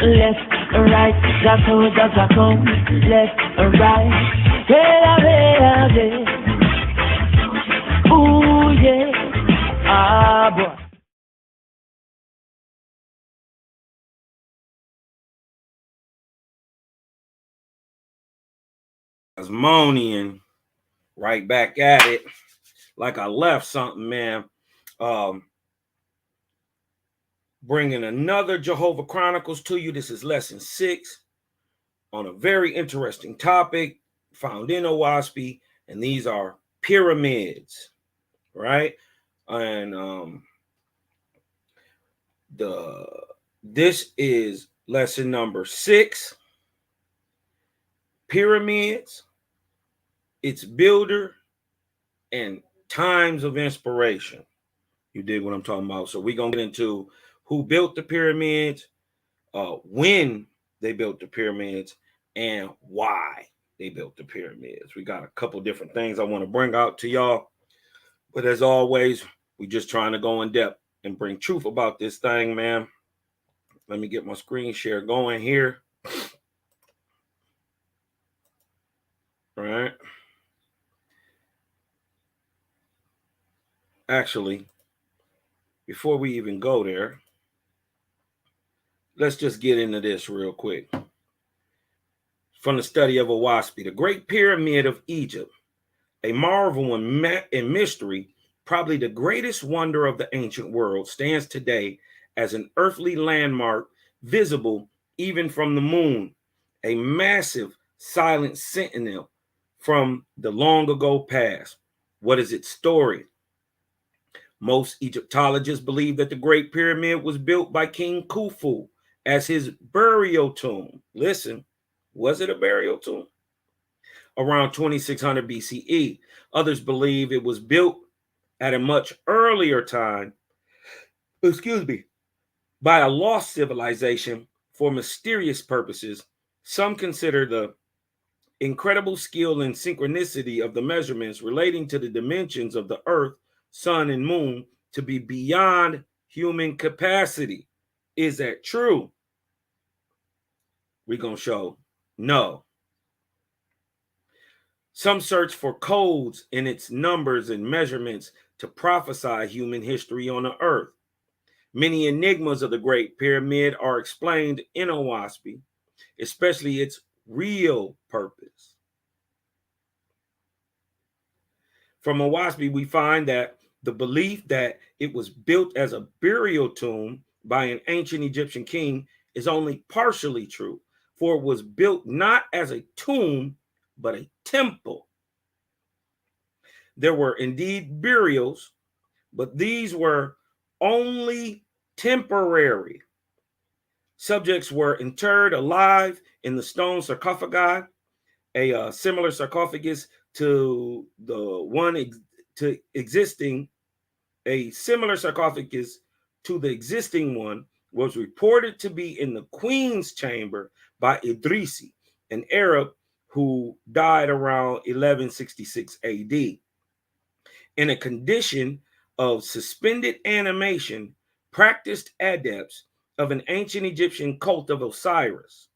left or right, that's how come, left or right. Ooh yeah, ah boy. Moaning right back at it, like I left something, man. Bringing another Jehovah Chronicles to you. This is lesson 6 on a very interesting topic found in Owaspy, and these are pyramids, right? And this is lesson number 6, pyramids, its builder, and times of inspiration. You dig what I'm talking about? So we're going to get into who built the pyramids, when they built the pyramids, and why they built the pyramids. We got a couple different things I want to bring out to y'all. But as always, we just trying to go in depth and bring truth about this thing, man. Let me get my screen share going here. All right. Actually, before we even go there, let's just get into this real quick. From the study of Owaspy, the Great Pyramid of Egypt, a marvel and mystery, probably the greatest wonder of the ancient world, stands today as an earthly landmark visible even from the moon, a massive silent sentinel from the long ago past. What is its story? Most Egyptologists believe that the Great Pyramid was built by King Khufu as his burial tomb. Listen, was it a burial tomb? Around 2600 BCE. Others believe it was built at a much earlier time, by a lost civilization for mysterious purposes. Some consider the incredible skill and synchronicity of the measurements relating to the dimensions of the earth, sun, and moon to be beyond human capacity. Is that true? We're going to show no. Some search for codes in its numbers and measurements to prophesy human history on the earth. Many enigmas of the Great Pyramid are explained in Owaspy, especially its real purpose. From Owaspy, we find that the belief that it was built as a burial tomb by an ancient Egyptian king is only partially true, for it was built not as a tomb, but a temple. There were indeed burials, but these were only temporary. Subjects were interred alive in the stone sarcophagi, a similar sarcophagus to the one existing one was reported to be in the Queen's chamber by Idrisi, an Arab who died around 1166 AD. In a condition of suspended animation, practiced adepts of an ancient Egyptian cult of Osiris.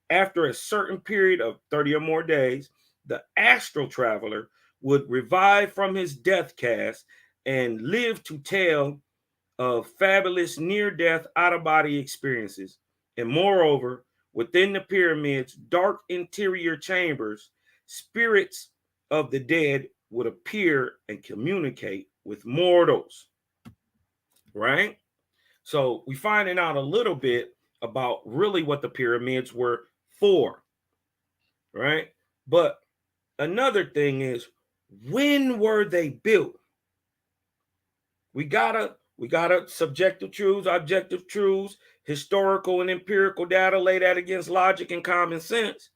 After a certain period of 30 or more days, the astral traveler would revive from his death cast and live to tell of fabulous near-death out-of-body experiences. And moreover, within the pyramid's dark interior chambers, spirits of the dead would appear and communicate with mortals. Right? So we're finding out a little bit about really what the pyramids were for. Right? But another thing is, when were they built? We gotta subjective truths, objective truths, historical and empirical data, lay that against logic and common sense,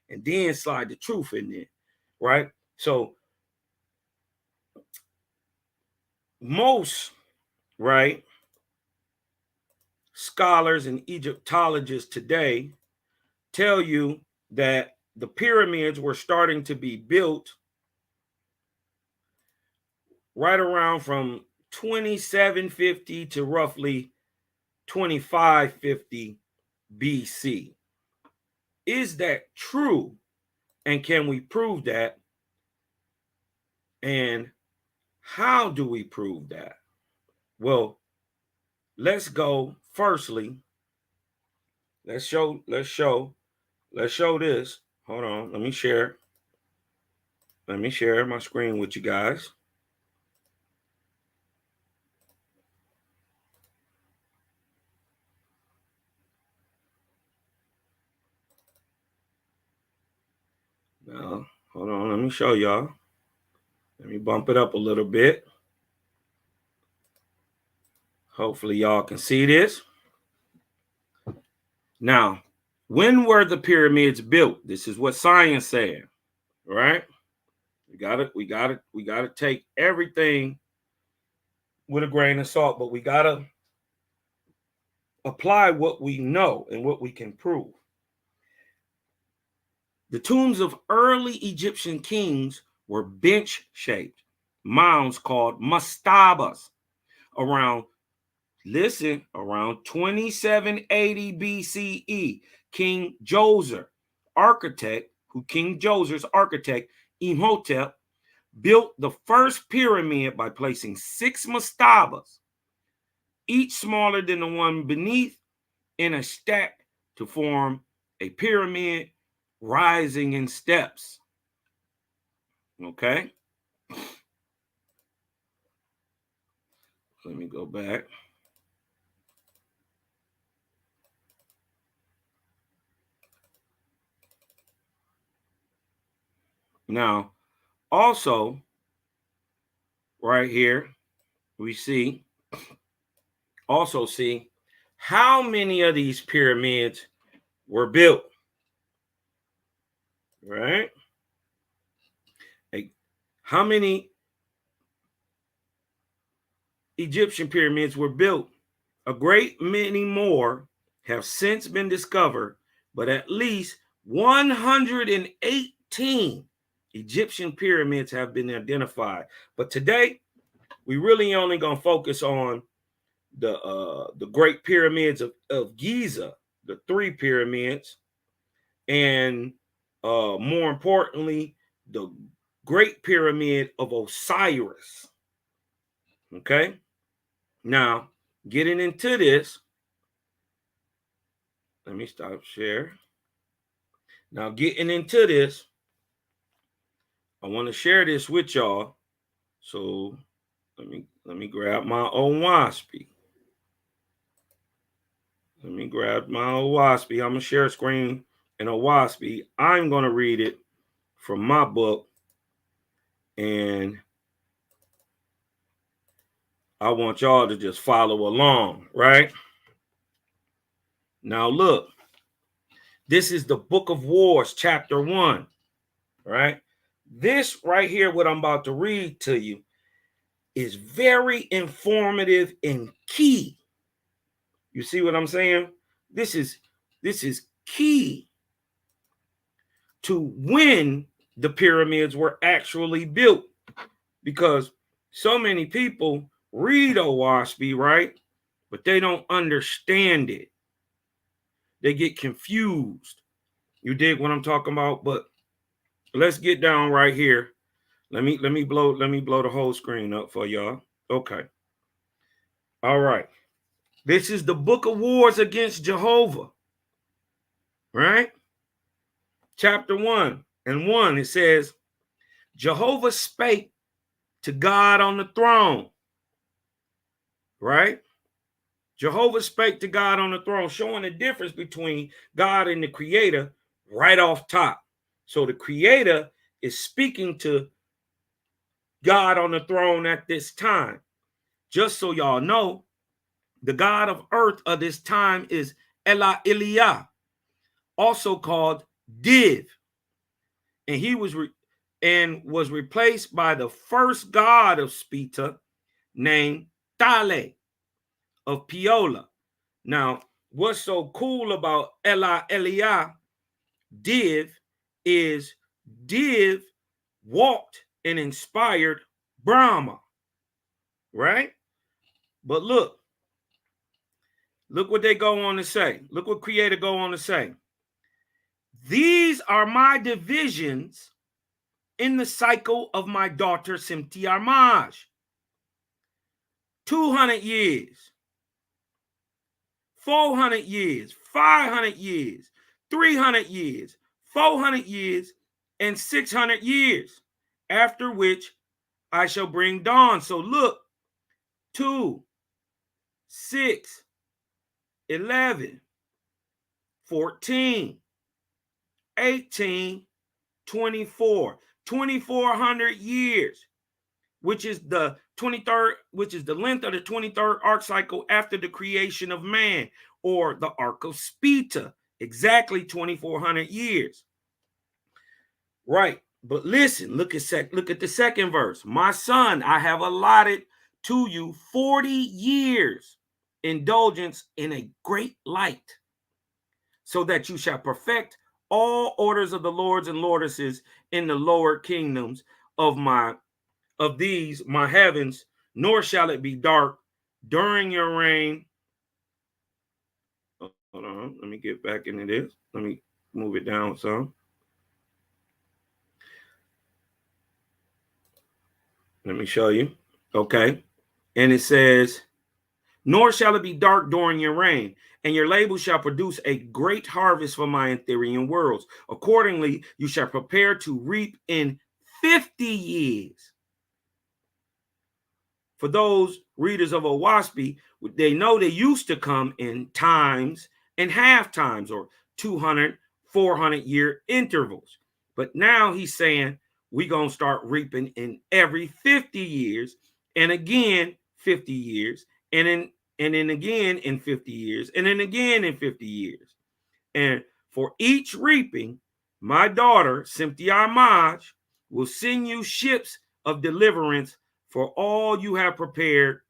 and then slide the truth in there, right? So most, right, scholars and Egyptologists today tell you that the pyramids were starting to be built right around from 2750 to roughly 2550 BC. Is that true? And can we prove that? And how do we prove that? Well, let's go firstly. Let's show this. Hold on. Let me share my screen with you guys. Now, hold on. Let me show y'all. Let me bump it up a little bit. Hopefully y'all can see this. Now, when were the pyramids built? This is what science said, right? We gotta take everything with a grain of salt, but we gotta apply what we know and what we can prove. The tombs of early Egyptian kings were bench-shaped mounds called mastabas around 2780 BCE. King Djoser's architect, Imhotep, built the first pyramid by placing 6 mastabas, each smaller than the one beneath, in a stack to form a pyramid rising in steps. Okay? Let me go back. Now, also, right here, we see how many of these pyramids were built, right? How many Egyptian pyramids were built? A great many more have since been discovered, but at least 118 Egyptian pyramids have been identified. But today, we really only gonna focus on the Great Pyramids of Giza, the 3 pyramids, and more importantly, the Great Pyramid of Osiris. Okay, now getting into this, let me stop share. Now getting into this, I want to share this with y'all. So let me grab my OWASP. Let me grab my OWASP. I'm gonna share a screen in OWASP. I'm gonna read it from my book, and I want y'all to just follow along, right? Now look, this is the Book of Wars, chapter 1, right? This right here, what I'm about to read to you, is very informative and key. You see what I'm saying? This is key to when the pyramids were actually built, because so many people read OWASP, right? But they don't understand it. They get confused. You dig what I'm talking about? But let's get down right here. Let me blow the whole screen up for y'all. Okay. All right. This is the Book of Wars against Jehovah. Right? Chapter 1 and 1, it says, Jehovah spake to God on the throne. Right? Jehovah spake to God on the throne, showing the difference between God and the Creator right off top. So the Creator is speaking to God on the throne at this time. Just so y'all know, the God of earth of this time is Eliyah, also called Div, and he was replaced by the first god of Spita named Tale of Piola. Now, what's so cool about Eliyah Div is Div walked and inspired Brahma, right? But look, Look what they go on to say. Look what Creator go on to say. These are my divisions in the cycle of my daughter Simti Armaj. 200 years, 400 years, 500 years, 300 years, 400 years, and 600 years, after which I shall bring dawn. So look, 2, 6, 11, 14, 18, 24, 2400 years, which is the 23rd, which is the length of the 23rd arc cycle after the creation of man, or the arc of Spita, exactly 2400 years. Right. But listen, look at the second verse. My son, I have allotted to you 40 years indulgence in a great light, so that you shall perfect all orders of the lords and lordesses in the lower kingdoms of these my heavens, nor shall it be dark during your reign. Hold on, let me get back into this. Let me move it down some. Let me show you. Okay. And it says, nor shall it be dark during your reign, and your label shall produce a great harvest for my ethereal worlds. Accordingly, you shall prepare to reap in 50 years. For those readers of Owaspy, they know they used to come in times and half times, or 200, 400 year intervals. But now he's saying we're going to start reaping in every 50 years, and again 50 years, and then again in 50 years, and then again in 50 years. And for each reaping, my daughter, Simti Armaj, will send you ships of deliverance for all you have prepared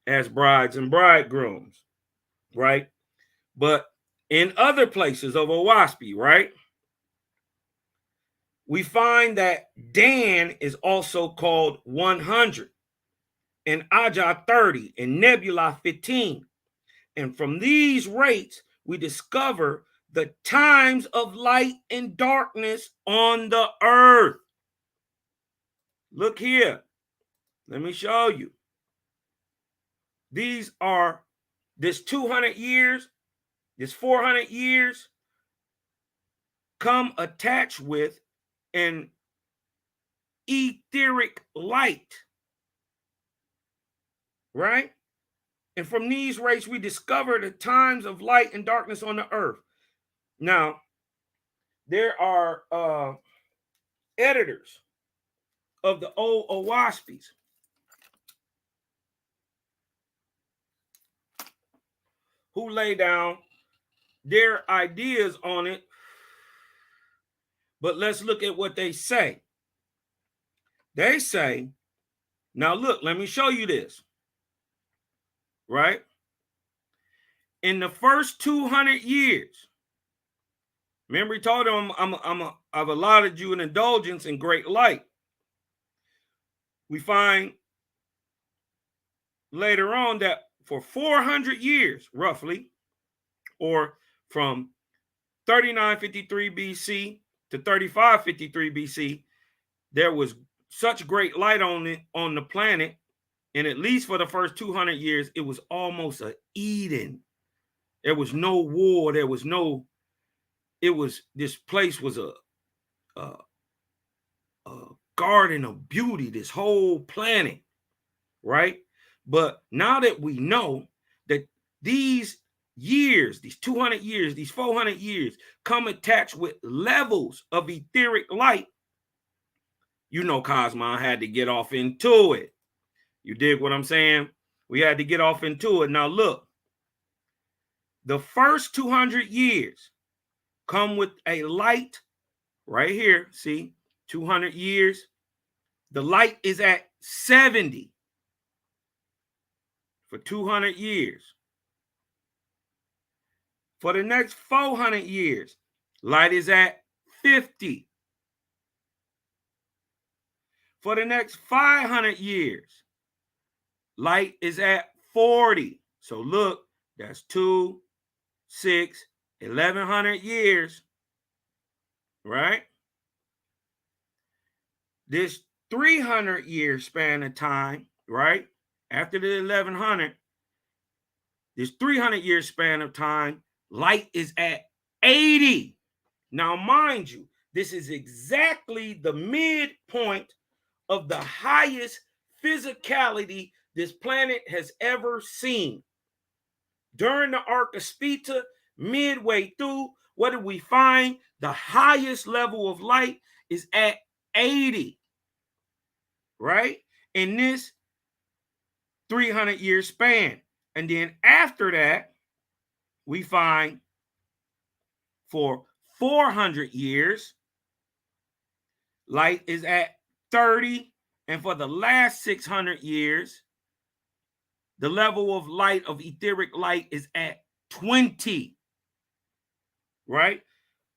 as brides and bridegrooms, right? But in other places of Owaspy, right, we find that Dan is also called 100, and Aja 30, and Nebula 15. And from these rates, we discover the times of light and darkness on the earth. Look here. Let me show you. These are this 200 years, this 400 years come attached with an etheric light, right? And from these rays, we discover the times of light and darkness on the earth. Now, there are editors of the old Owaspis who lay down their ideas on it. But let's look at what they say. They say, now look, let me show you this, right? In the first 200 years, remember he told them, I've allotted you an indulgence in great light. We find later on that for 400 years, roughly, or from 3953 BC to 3553 BC, there was such great light on the planet, and at least for the first 200 years, it was almost an Eden. There was no war. This place was a garden of beauty, this whole planet, right? But now that we know that these years, these 200 years, these 400 years come attached with levels of etheric light, you know, Cosmo had to get off into it. You dig what I'm saying? We had to get off into it. Now look, the first 200 years come with a light right here. See, 200 years. The light is at 70 for 200 years. For the next 400 years, light is at 50. For the next 500 years, light is at 40. So look, That's 2, 6, 1100 years, right? This 300-year span of time, right? After the 1100, this 300-year span of time, light is at 80. Now, mind you, this is exactly the midpoint of the highest physicality this planet has ever seen. During the Arc of Spita, midway through, what did we find? The highest level of light is at 80, right? In this 300-year span. And then after that, we find for 400 years, light is at 30. And for the last 600 years, the level of light, of etheric light, is at 20. Right?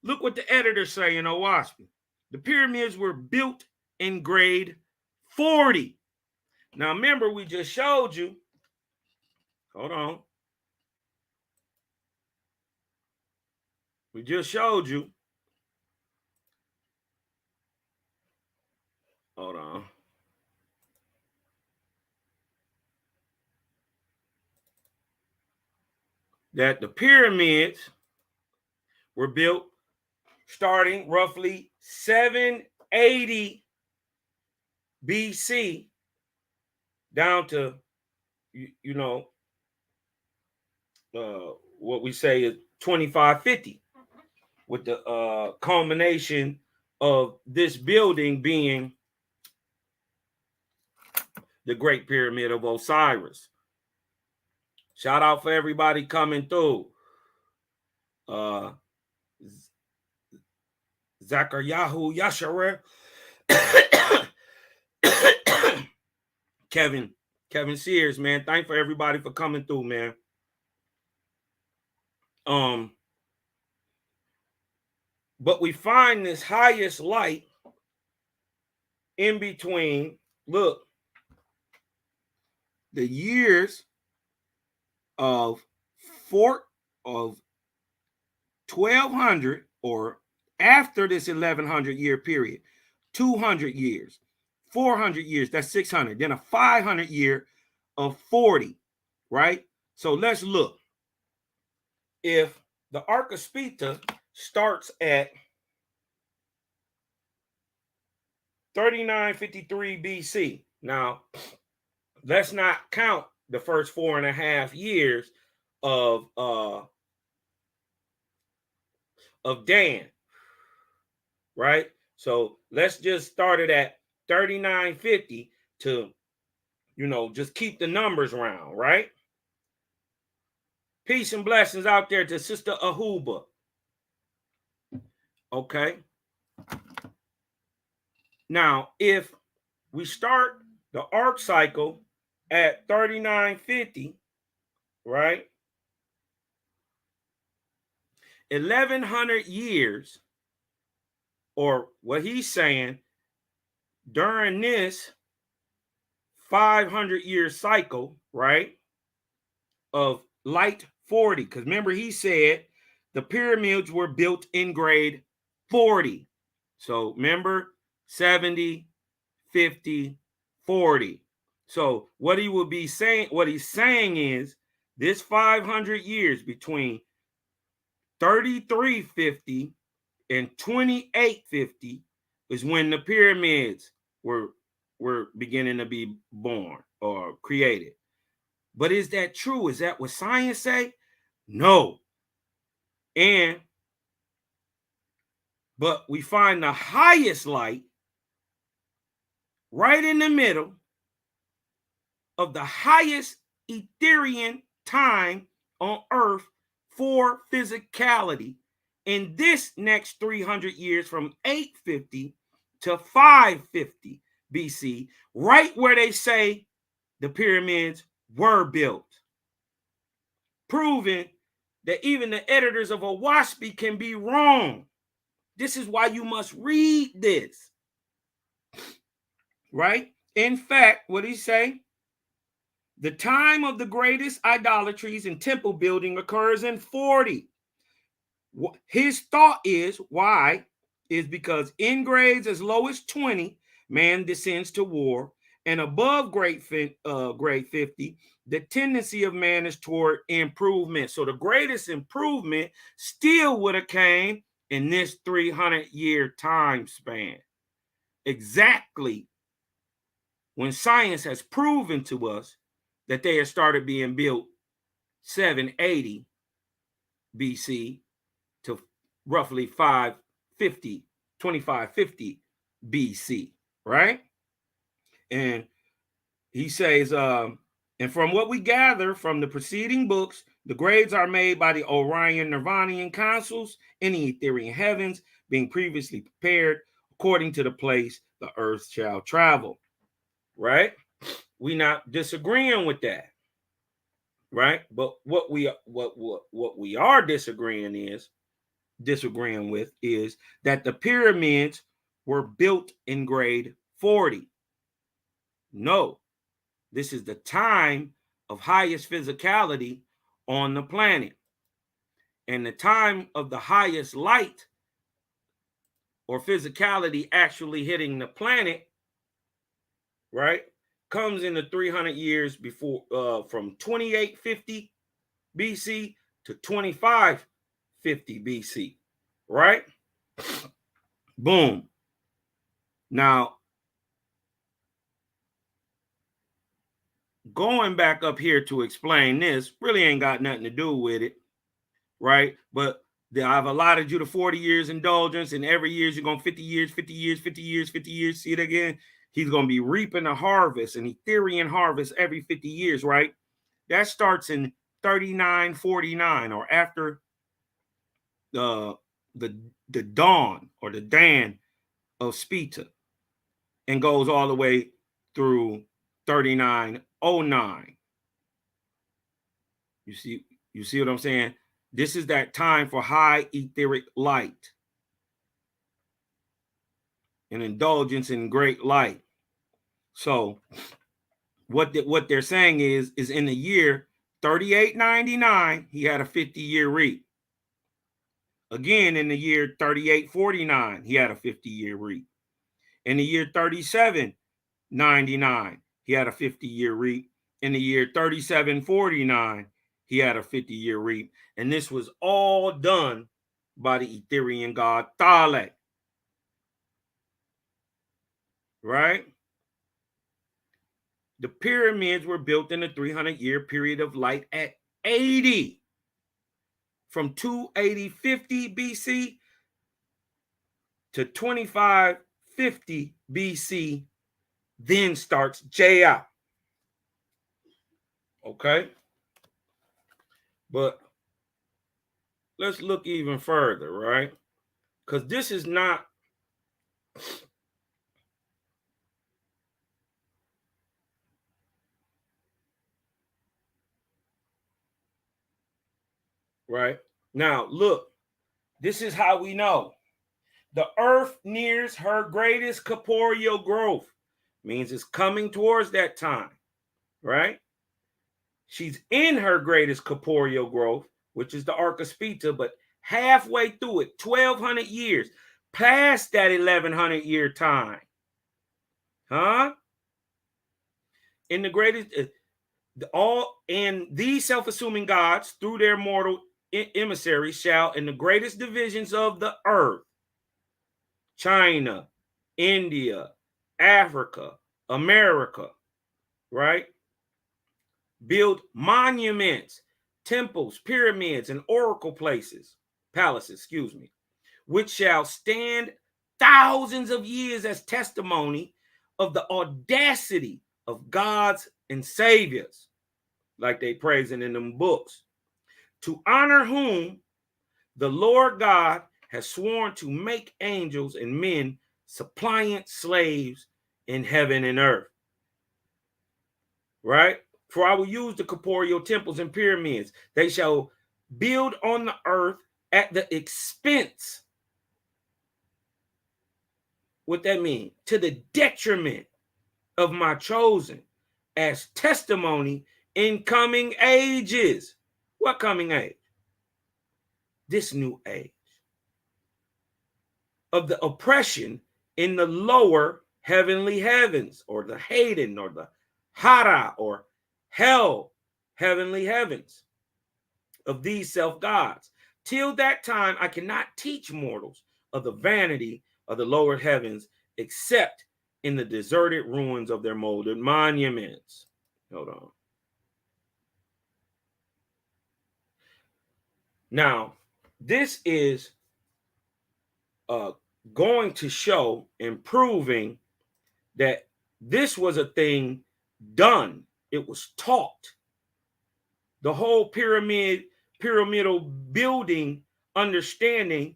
Look what the editors say in Owaspy. The pyramids were built in grade 40. Now, remember, we just showed you. Hold on. We just showed you. Hold on. That the pyramids were built starting roughly 780 BC down to, what we say is 2550, with the culmination of this building being the Great Pyramid of Osiris. Shout out for everybody coming through. Zachariahu Yasharer. Kevin Sears, man. Thank for everybody for coming through, man. But we find this highest light in between, look, the years of 1200, or after this 1100 year period, 200 years, 400 years, that's 600, then a 500 year of 40, right? So let's look. If the Arc of Spita starts at 3953 BC, now let's not count the first 4.5 years of Dan, right? So let's just start it at 3950 to, just keep the numbers round, right? Peace and blessings out there to Sister Ahuba. Okay. Now, if we start the arc cycle at 3950, right? 1100 years, or what he's saying, during this 500-year cycle, right, of light 40, because remember he said the pyramids were built in grade 40. So remember, 70, 50, 40. So what he will be saying, what he's saying is this 500 years between 3350 and 2850 is when the pyramids were beginning to be born or created. But is that true? Is that what science say? No. But we find the highest light right in the middle of the highest Ethereal time on Earth for physicality in this next 300 years, from 850 to 550 BC, right where they say the pyramids were built, proving that even the editors of Owaspy can be wrong. This is why you must read this, right? In fact, what he say? The time of the greatest idolatries and temple building occurs in 40. His thought is, why? Is because in grades as low as 20, man descends to war, and above grade 50, the tendency of man is toward improvement. So the greatest improvement still would have came in this 300-year time span. Exactly when science has proven to us that they have started being built 780 BC to roughly 2550 BC, right? And he says, and from what we gather from the preceding books, the grades are made by the Orion Nirvanian councils in the Etherian heavens, being previously prepared according to the place the earth shall travel, right? We not disagreeing with that, right? But what we are disagreeing with is that the pyramids were built in grade 40. No, this is the time of highest physicality on the planet. And the time of the highest light or physicality actually hitting the planet, right, comes in the 300 years before, from 2850 BC to 2550 BC, right? Boom. Now, going back up here to explain this really ain't got nothing to do with it, right? But I've allotted you the 40 years indulgence, and every year you're going 50 years, 50 years, 50 years, 50 years. See it again? He's going to be reaping a harvest, an Etherian harvest every 50 years, right? That starts in 3949 or after the dawn or the Dan of Spita, and goes all the way through 3909. You see what I'm saying? This is that time for high etheric light and indulgence in great light. So what they're saying is in the year 3899, he had a 50-year reap. Again, in the year 3849, he had a 50-year reap. In the year 3799, he had a 50-year reap. In the year 3749, he had a 50-year reap. And this was all done by the Etherian god Thale. Right? The pyramids were built in a 300-year period of light at 80. From 280-50 BC to 2550 BC, then starts Jaya. Okay? But let's look even further, right? Because this is not right. Now, look, this is how we know. The earth nears her greatest corporeal growth. Means it's coming towards that time, right? She's in her greatest corporeal growth, which is the Arc of Spita, but halfway through it, 1,200 years, past that 1,100-year time. Huh? In the greatest, these self-assuming gods, through their mortal emissaries, shall, in the greatest divisions of the earth, China, India, Africa, America, right, build monuments, temples, pyramids, and oracle palaces, which shall stand thousands of years as testimony of the audacity of gods and saviors, like they praising in them books, to honor whom the Lord God has sworn to make angels and men suppliant slaves in heaven and earth. Right? For I will use the corporeal temples and pyramids. They shall build on the earth at the expense. What that mean? To the detriment of my chosen, as testimony in coming ages. What coming age? This new age of the oppression in the lower heavenly heavens, or the Hayden, or the Hara, or hell heavenly heavens of these self-gods. Till that time, I cannot teach mortals of the vanity of the lower heavens, except in the deserted ruins of their molded monuments. Hold on. Now, this is going to show and proving that this was a thing done. It was taught. The whole pyramidal building understanding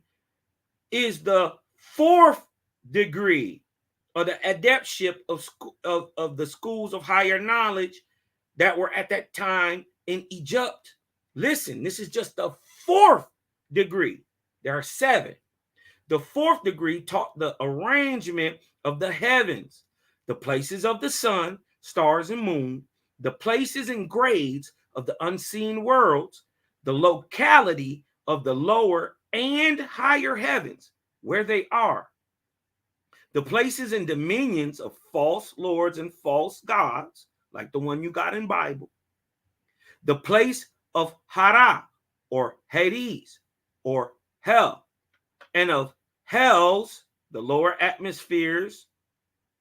is the fourth degree of the adeptship of the schools of higher knowledge that were at that time in Egypt. Listen, this is just the fourth degree. There are 7. The fourth degree taught the arrangement of the heavens, the places of the sun, stars, and moon, the places and grades of the unseen worlds, the locality of the lower and higher heavens, where they are, the places and dominions of false lords and false gods, like the one you got in Bible, the place of Hara, or Hades, or hell, and of hells, the lower atmospheres,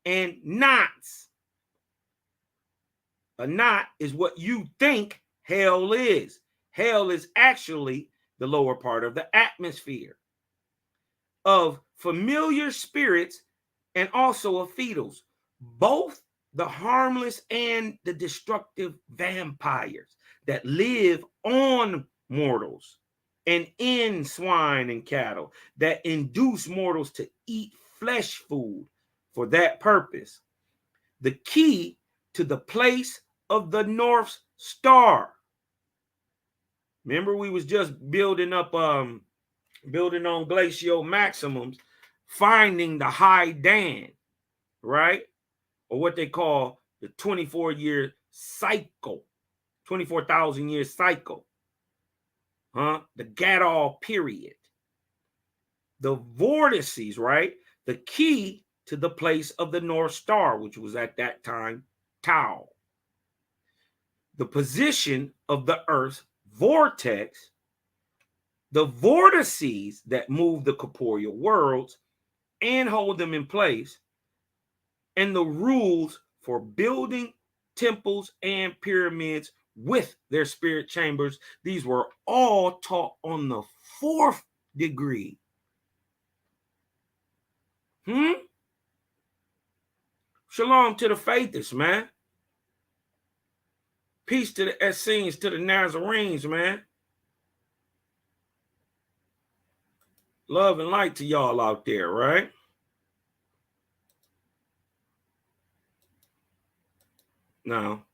and knots. A knot is what you think hell is. Hell is actually the lower part of the atmosphere. Of familiar spirits and also of fetals, both the harmless and the destructive vampires that live on mortals and in swine and cattle, that induce mortals to eat flesh food for that purpose. The key to the place of the North Star. Remember, we was just building on glacial maximums, finding the high Dan, right? Or what they call the 24-year cycle, 24,000 year cycle. The Gadol period. The vortices, right? The key to the place of the North Star, which was at that time Tau. The position of the Earth's vortex, the vortices that move the corporeal worlds and hold them in place, and the rules for building temples and pyramids with their spirit chambers. These were all taught on the fourth degree. Shalom to the faithists, man. Peace to the Essenes, to the Nazarenes, man. Love and light to y'all out there, right? Now,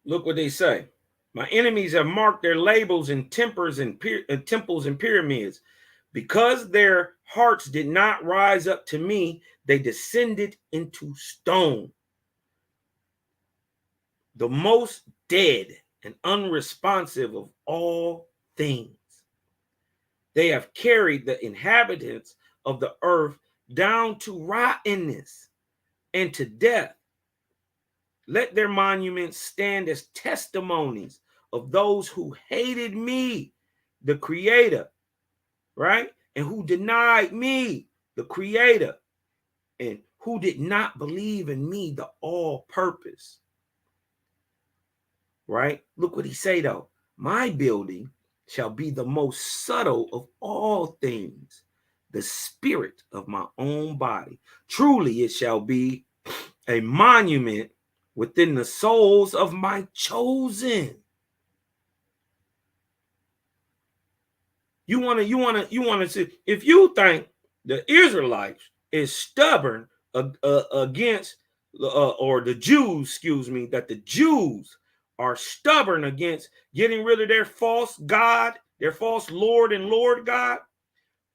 look what they say. My enemies have marked their labels in temples and pyramids. Because their hearts did not rise up to me, they descended into stone. The most dead and unresponsive of all things. They have carried the inhabitants of the earth down to rottenness and to death. Let their monuments stand as testimonies of those who hated me, the Creator, right? And who denied me, the Creator, and who did not believe in me, the all-purpose, right? Look what he say, though. My building shall be the most subtle of all things, the spirit of my own body. Truly, it shall be a monument within the souls of my chosen. You want to see, if you think the Israelites is stubborn against, or the Jews, that the Jews are stubborn against getting rid of their false God, their false Lord and Lord God,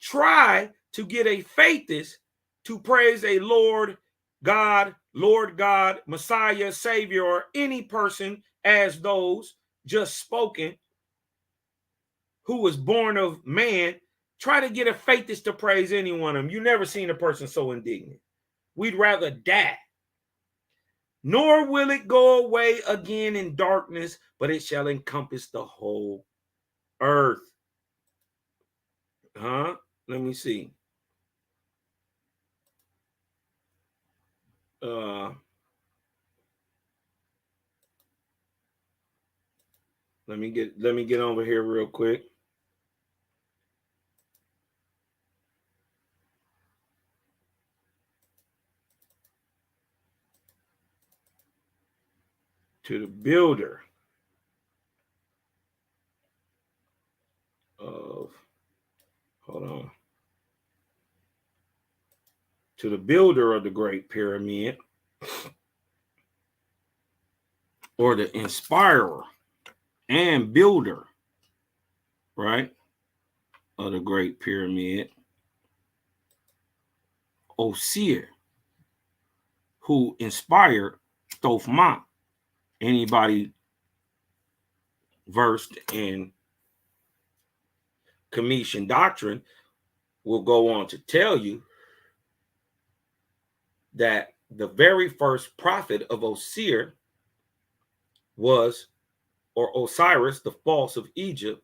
try to get a faithist to praise a Lord God Lord God, Messiah, Savior, or any person as those just spoken who was born of man, try to get a faithist to praise any one of them. You never seen a person so indignant. We'd rather die. Nor will it go away again in darkness, but it shall encompass the whole earth. Let me see. Let me get over here real quick. To the builder of, hold on. To the builder of the Great Pyramid, or the inspirer and builder, right, of the Great Pyramid, Osir, who inspired Thothma. Anybody versed in Commission doctrine will go on to tell you that the very first prophet of Osir was, or Osiris, the false of Egypt,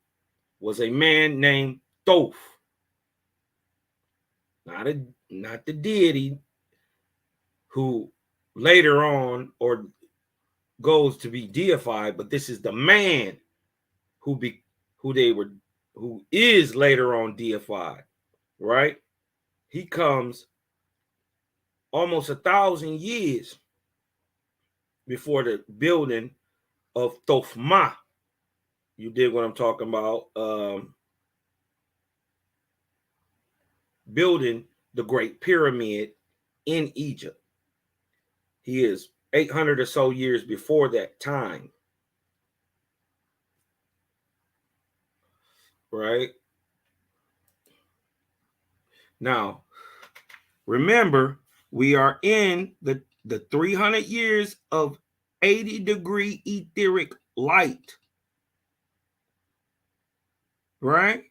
was a man named Thoth. Not the deity who later on or goes to be deified, but this is the man who is later on deified, right? He comes almost 1,000 years before the building of Thothma. You dig what I'm talking about? Building the Great Pyramid in Egypt. He is 800 or so years before that time. Right? Now, remember, we are in the 300 years of 80-degree etheric light. Right?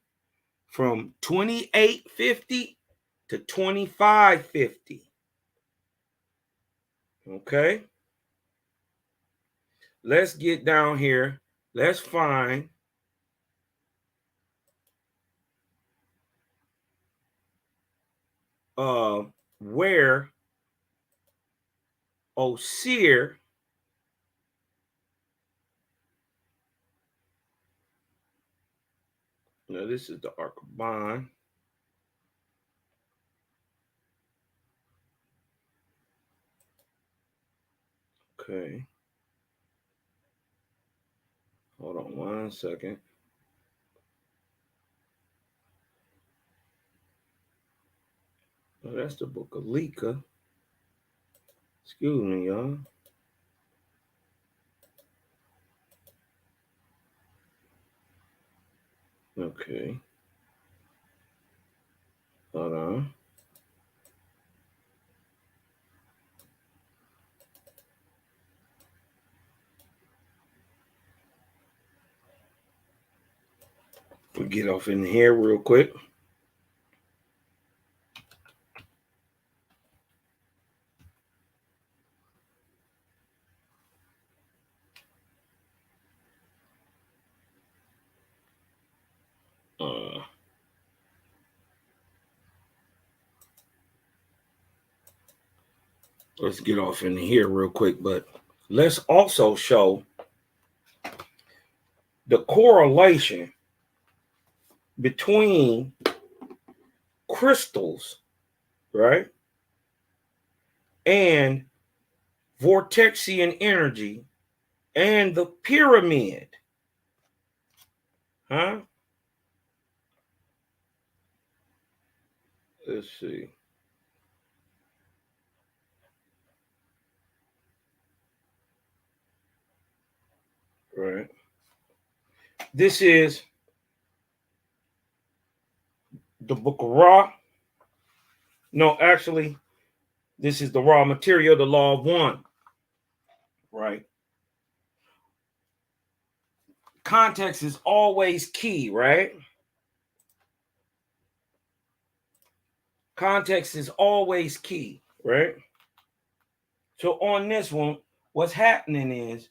From 2850 to 2550. Okay? Let's get down here. Let's find where Osir now this is the Ark of Bond. Okay. Hold on 1 second. Oh, that's the book of Leka. Excuse me, y'all. Okay. Hold on. We'll get off in here real quick. Let's get off in here real quick, but let's also show the correlation between crystals, right, and vortexian energy and the pyramid. Let's see. Right. This is the book of Ra. No, actually, This is the raw material, the law of one, right? Context is always key, right? Context is always key, right? So on this one, what's happening is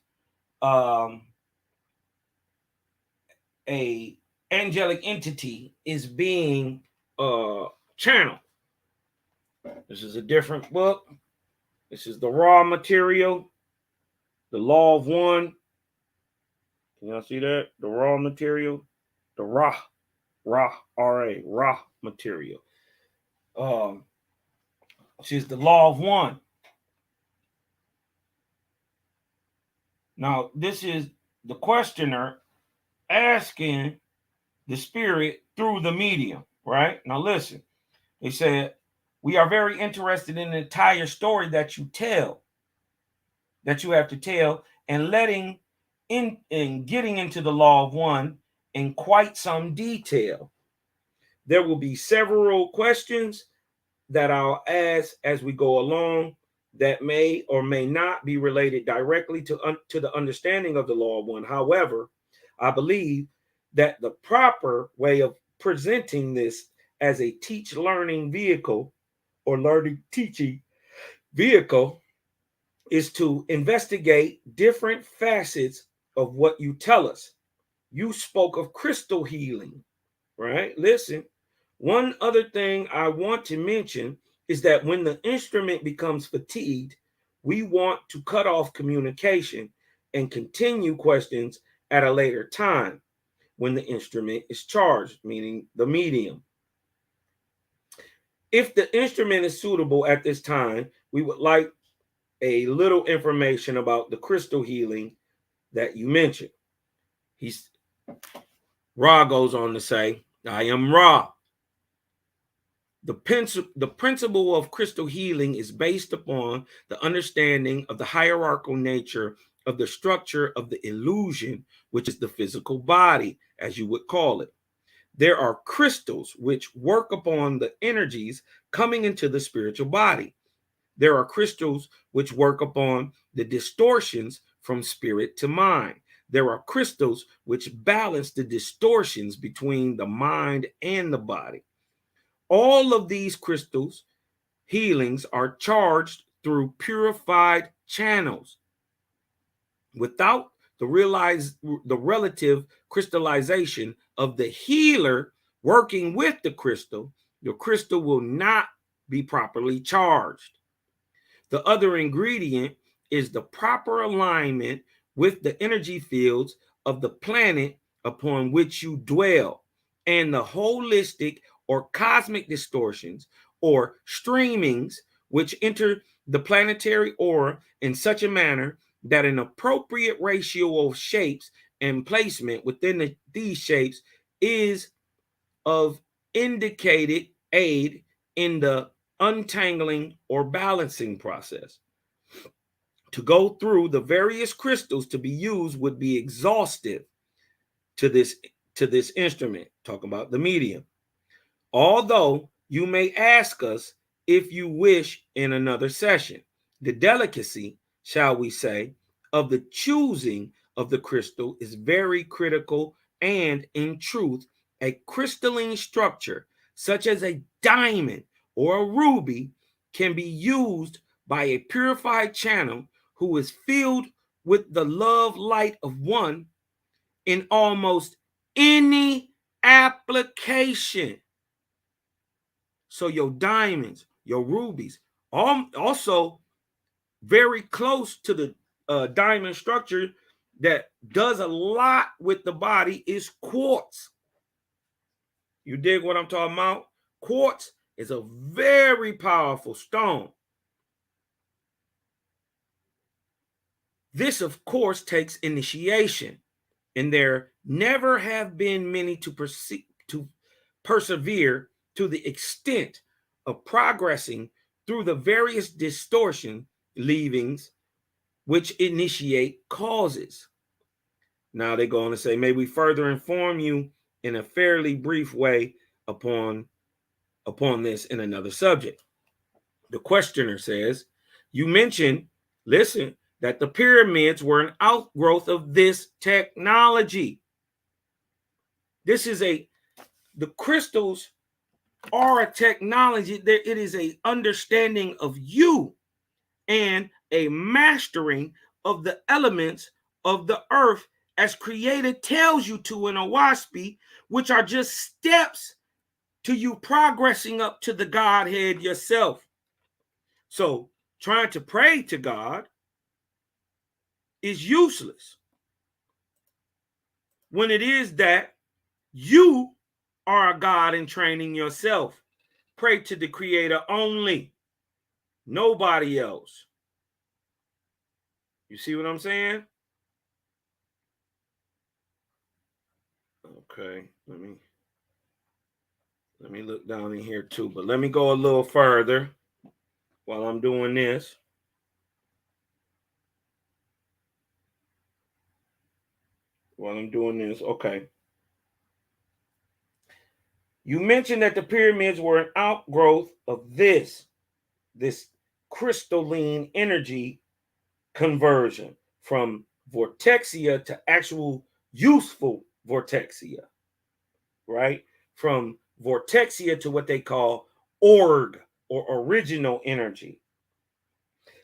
a angelic entity is being channeled. This is a different book. This is the raw material, the law of one. Can y'all see that? The raw material, the raw R-A, raw material. Which is the law of one. Now, this is the questioner asking the spirit through the medium, right? Now, listen. They said, we are very interested in the entire story that you tell, that you have to tell, and letting in and getting into the law of one in quite some detail. There will be several questions that I'll ask as we go along that may or may not be related directly to the understanding of the law of one. However, I believe that the proper way of presenting this as a teach learning vehicle or learning teaching vehicle is to investigate different facets of what you tell us. You spoke of crystal healing, right? Listen, one other thing I want to mention is that when the instrument becomes fatigued, we want to cut off communication and continue questions at a later time when the instrument is charged, meaning the medium. If the instrument is suitable at this time, we would like a little information about the crystal healing that you mentioned. Ra goes on to say, I am Ra. The principle of crystal healing is based upon the understanding of the hierarchical nature of the structure of the illusion, which is the physical body, as you would call it. There are crystals which work upon the energies coming into the spiritual body. There are crystals which work upon the distortions from spirit to mind. There are crystals which balance the distortions between the mind and the body. All of these crystals healings are charged through purified channels. Without the relative crystallization of the healer working with the crystal will not be properly charged. The other ingredient is the proper alignment with the energy fields of the planet upon which you dwell and the holistic or cosmic distortions or streamings which enter the planetary aura in such a manner that an appropriate ratio of shapes and placement within these shapes is of indicated aid in the untangling or balancing process. To go through the various crystals to be used would be exhaustive to this instrument, talking about the medium. Although you may ask us if you wish in another session. The delicacy, shall we say, of the choosing of the crystal is very critical, and in truth, a crystalline structure such as a diamond or a ruby can be used by a purified channel who is filled with the love light of one in almost any application. So your diamonds, your rubies, also very close to the diamond structure that does a lot with the body is quartz. You dig what I'm talking about? Quartz is a very powerful stone. This, of course, takes initiation, and there never have been many to persevere to the extent of progressing through the various distortion leavings which initiate causes. Now they go on to say, may we further inform you in a fairly brief way upon this in another subject. The questioner says, you mentioned, listen, that the pyramids were an outgrowth of this technology. The crystals are a technology. It is a understanding of you and a mastering of the elements of the earth as created tells you to in Owaspy, which are just steps to you progressing up to the Godhead yourself. So trying to pray to God is useless when it is that you are a God in training yourself. Pray to the Creator only, nobody else. You see what I'm saying? Okay, let me look down in here too, but let me go a little further while I'm doing this. Okay. You mentioned that the pyramids were an outgrowth of this crystalline energy conversion from vortexia to actual useful vortexia, right? From vortexia to what they call org or original energy.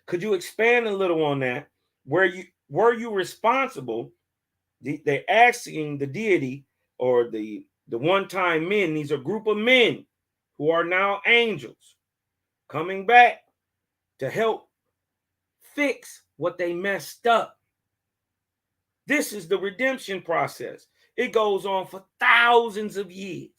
Could you expand a little on that? Were you responsible? They're asking the deity or the one-time men. These are a group of men who are now angels coming back to help fix what they messed up. This is the redemption process. It goes on for thousands of years.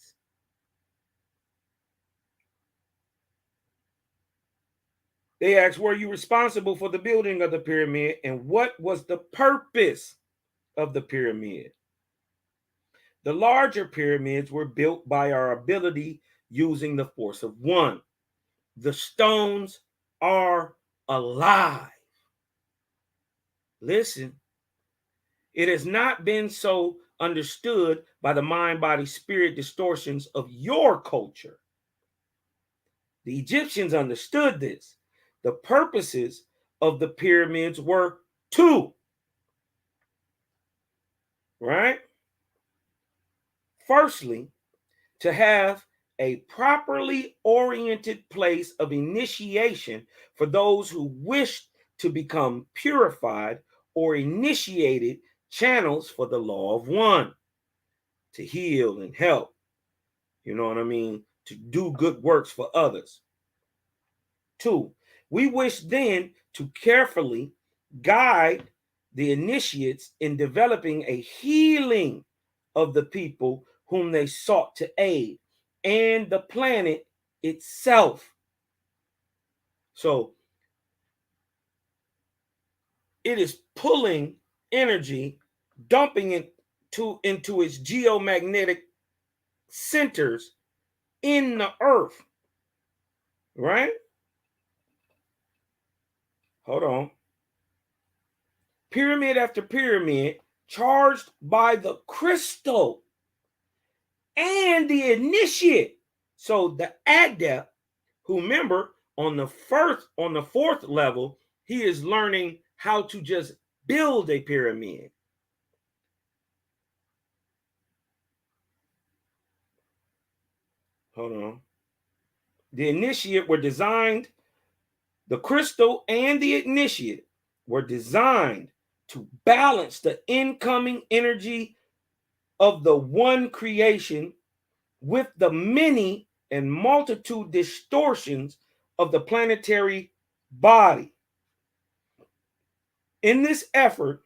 They asked, were you responsible for the building of the pyramid, and what was the purpose of the pyramid? The larger pyramids were built by our ability using the force of one. The stones are alive. Listen, it has not been so understood by the mind, body, spirit distortions of your culture. The Egyptians understood this. The purposes of the pyramids were two, right? Firstly, to have a properly oriented place of initiation for those who wished to become purified or initiated channels for the law of one, to heal and help, you know what I mean, to do good works for others. Two, we wish then to carefully guide the initiates in developing a healing of the people whom they sought to aid and the planet itself. So it is pulling energy, dumping it into its geomagnetic centers in the earth, right? Hold on. Pyramid after pyramid charged by the crystal and the initiate. So the adept, who, remember, on the fourth level, he is learning how to just build a pyramid. Hold on. The initiate were designed, the crystal and the initiate were designed to balance the incoming energy of the one creation with the many and multitude distortions of the planetary body. In this effort,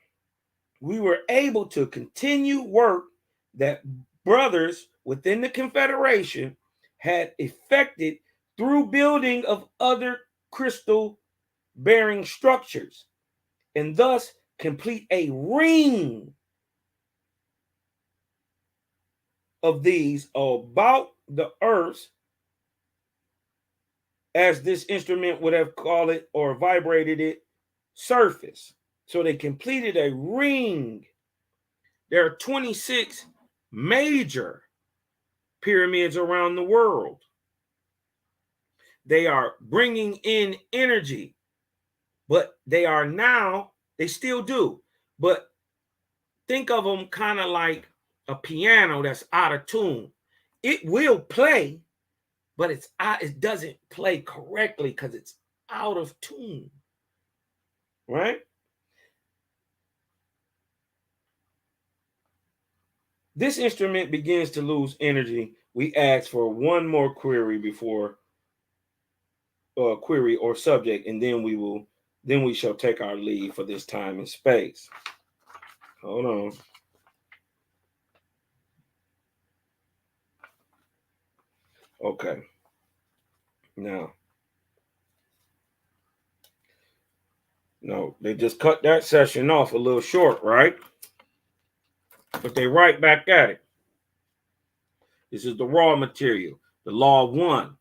we were able to continue work that brothers within the Confederation had effected through building of other crystal bearing structures, and thus complete a ring of these about the earth, as this instrument would have called it or vibrated it, surface. So they completed a ring. There are 26 major pyramids around the world. They are bringing in energy, but they still do. But think of them kind of like a piano that's out of tune. It will play, but it doesn't play correctly because it's out of tune, right? This instrument begins to lose energy. We ask for one more query before query or subject, and then we shall take our leave for this time and space. Hold on. Okay. Now, no, they just cut that session off a little short, right? But they right back at it. This is the raw material, the law of one.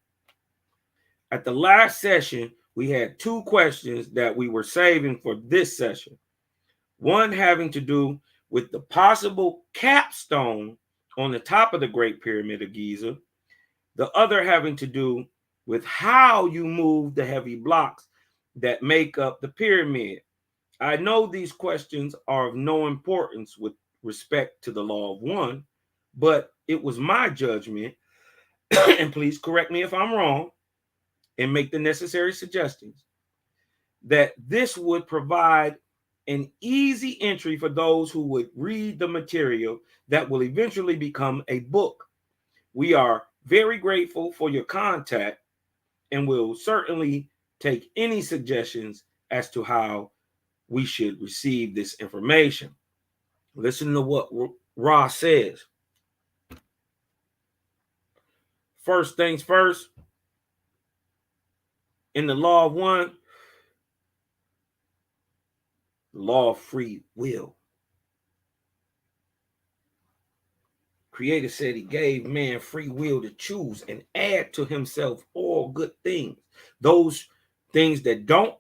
At the last session, we had two questions that we were saving for this session. One having to do with the possible capstone on the top of the Great Pyramid of Giza. The other having to do with how you move the heavy blocks that make up the pyramid. I know these questions are of no importance with respect to the law of one, but it was my judgment, and please correct me if I'm wrong and make the necessary suggestions, that this would provide an easy entry for those who would read the material that will eventually become a book. We are very grateful for your contact and will certainly take any suggestions as to how we should receive this information. Listen to what Ra says. First things first, in the law of one, the law of free will. Creator said he gave man free will to choose and add to himself all good things. Those things that don't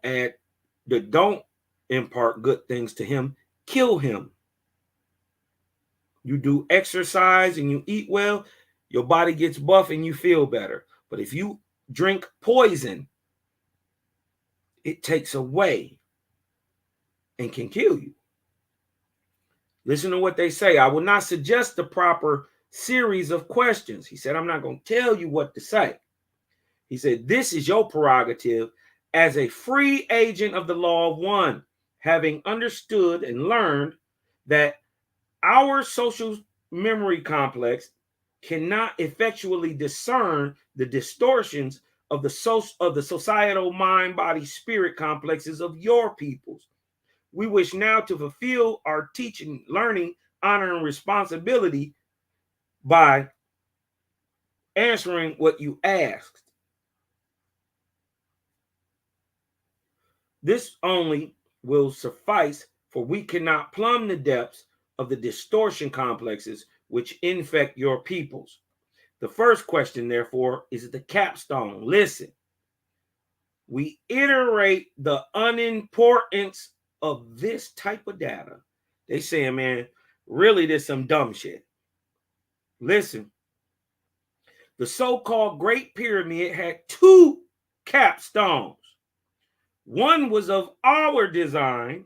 impart good things to him, kill him. You do exercise and you eat well, your body gets buff and you feel better. But if you drink poison, it takes away and can kill you. Listen to what they say. I will not suggest the proper series of questions. He said, I'm not going to tell you what to say. He said, this is your prerogative as a free agent of the law of one, having understood and learned that our social memory complex cannot effectually discern the distortions of the societal mind, body, spirit complexes of your peoples. We wish now to fulfill our teaching, learning, honor, and responsibility by answering what you asked. This only will suffice, for we cannot plumb the depths of the distortion complexes which infect your peoples. The first question, therefore, is the capstone. Listen, we iterate the unimportance of this type of data. They saying, man, really, there's some dumb shit. Listen, the so-called Great Pyramid had two capstones. One was of our design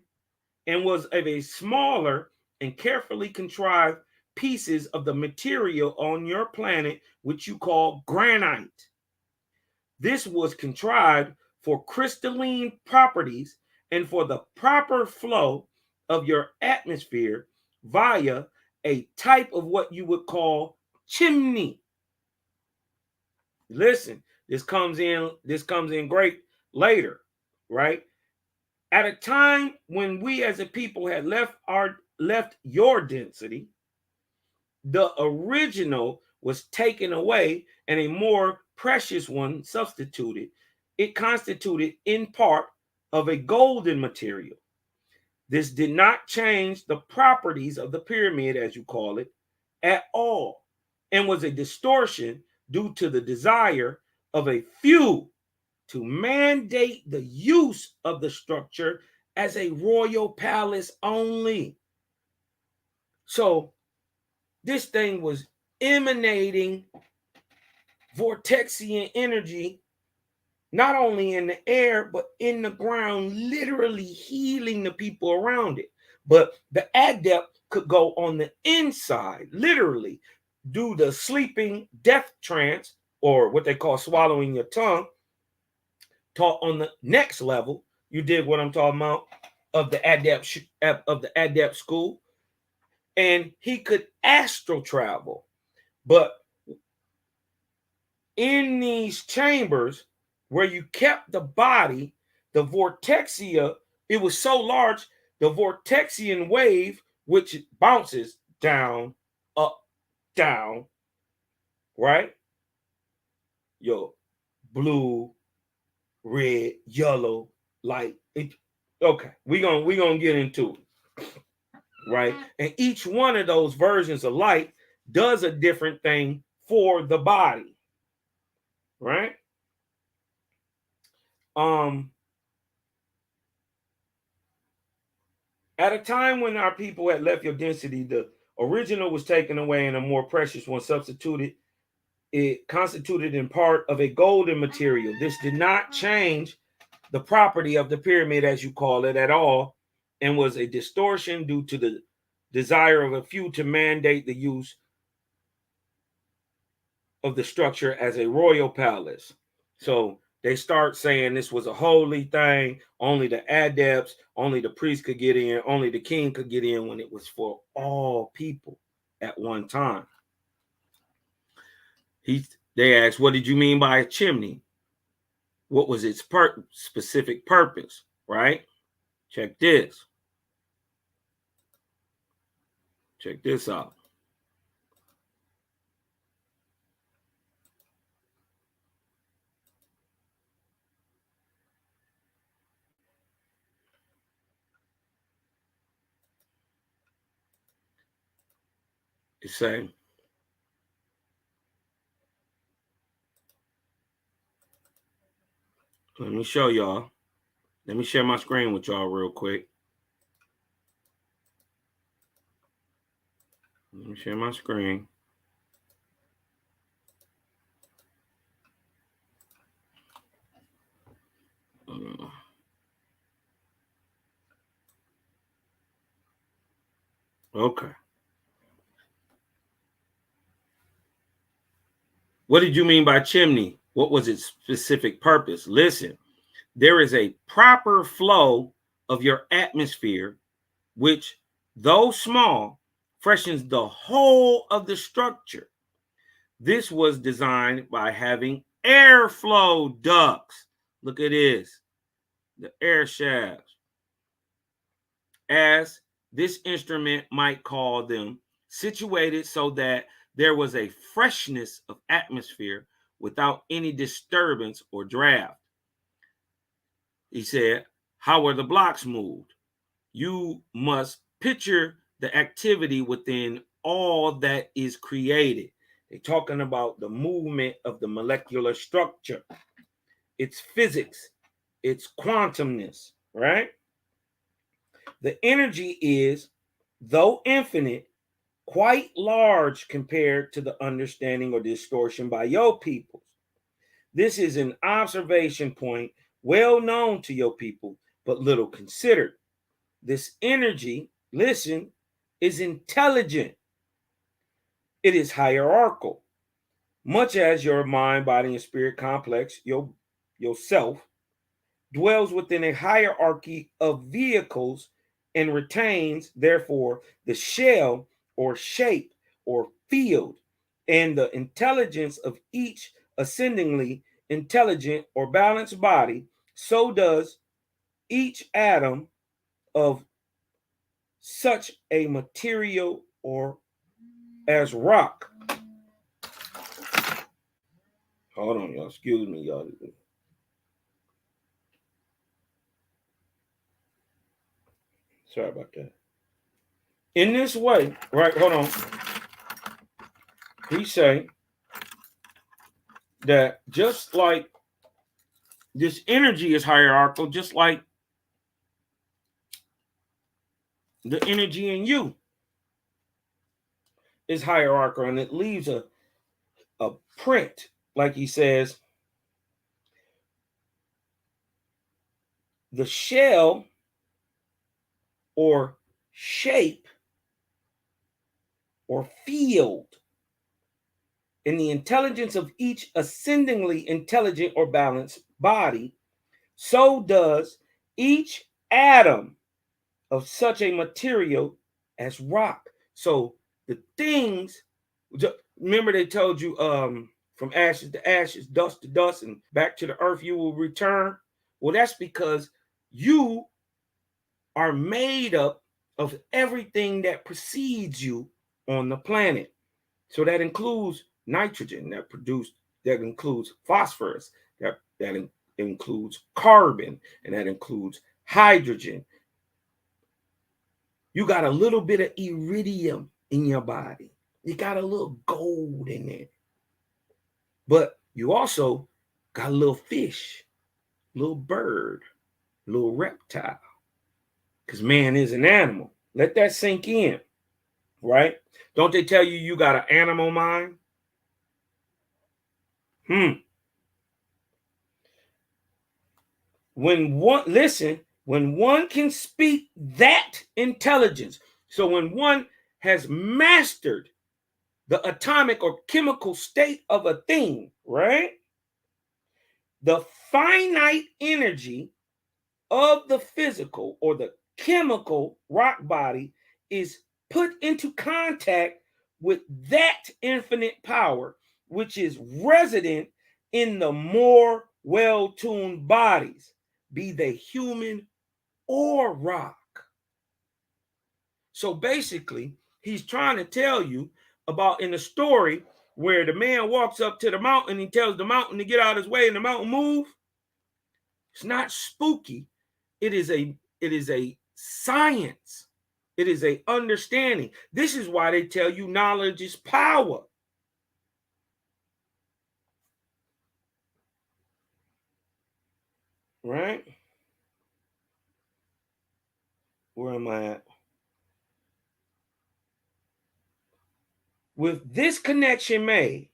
and was of a smaller and carefully contrived pieces of the material on your planet, which you call granite. This was contrived for crystalline properties and for the proper flow of your atmosphere via a type of what you would call chimney. Listen, this comes in great later, right? At a time when we as a people had left your density, the original was taken away and a more precious one substituted. It constituted in part of a golden material. This did not change the properties of the pyramid, as you call it, at all, and was a distortion due to the desire of a few to mandate the use of the structure as a royal palace only. So this thing was emanating Vortexian energy not only in the air, but in the ground, literally healing the people around it. But the adept could go on the inside, literally do the sleeping death trance, or what they call swallowing your tongue, taught on the next level. You dig what I'm talking about? Of the adept school. And he could astral travel. But in these chambers where you kept the body, the vortexia, it was so large, the vortexian wave, which bounces down, up, down, right? Yo, blue, red, yellow, light. Okay, we gonna get into it, right? And each one of those versions of light does a different thing for the body, right? At a time when our people had left your density, the original was taken away and a more precious one substituted. It constituted in part of a golden material. This did not change the property of the pyramid, as you call it, at all, and was a distortion due to the desire of a few to mandate the use of the structure as a royal palace. So they start saying this was a holy thing. Only the adepts, only the priest could get in, only the king could get in, when it was for all people at one time. They asked, what did you mean by a chimney? What was its specific purpose, right? Check this. Check this out. It's saying, let me show y'all. Let me share my screen with y'all real quick. Let me share my screen. Okay. What did you mean by chimney? What was its specific purpose? Listen, there is a proper flow of your atmosphere, which, though small, freshens the whole of the structure. This was designed by having airflow ducts. Look at this, the air shafts, as this instrument might call them, situated so that there was a freshness of atmosphere without any disturbance or draft. He said, how were the blocks moved? You must picture the activity within all that is created. They're talking about the movement of the molecular structure, its physics, its quantumness, right? The energy is, though infinite, quite large compared to the understanding or distortion by your peoples. This is an observation point well known to your people, but little considered. This energy, listen, is intelligent. It is hierarchical, much as your mind, body, and spirit complex, yourself, dwells within a hierarchy of vehicles and retains, therefore, the shell or shape or field and the intelligence of each ascendingly intelligent or balanced body. So does each atom of such a material or as rock. Hold on, y'all. Excuse me, y'all. Sorry about that. In this way, right? Hold on. He say that just like this energy is hierarchical, just like the energy in you is hierarchical, and it leaves a print, like he says, the shell or shape or field in the intelligence of each ascendingly intelligent or balanced body, so does each atom of such a material as rock. So the things, remember they told you from ashes to ashes, dust to dust, and back to the earth you will return. Well, that's because you are made up of everything that precedes you on the planet. So that includes nitrogen, that includes phosphorus, that includes carbon, and that includes hydrogen. You got a little bit of iridium in your body. You got a little gold in it. But you also got a little fish, little bird, little reptile. Because man is an animal. Let that sink in, right? Don't they tell you you got an animal mind? When one can speak that intelligence, so when one has mastered the atomic or chemical state of a thing, right? The finite energy of the physical or the chemical rock body is put into contact with that infinite power, which is resident in the more well-tuned bodies, be they human or rock. So basically, he's trying to tell you about in the story where the man walks up to the mountain, he tells the mountain to get out of his way and the mountain move. It's not spooky. It is a science. It is a understanding. This is why they tell you knowledge is power. Right? Where am I at? With this connection made,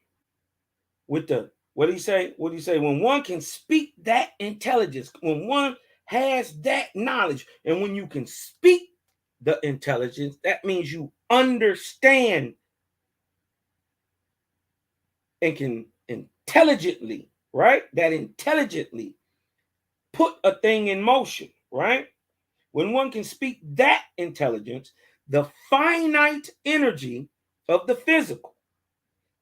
with the what do you say? What do you say? When one can speak that intelligence, when one has that knowledge, and when you can speak the intelligence, that means you understand and can intelligently, right? That intelligently put a thing in motion, right? When one can speak that intelligence, the finite energy of the physical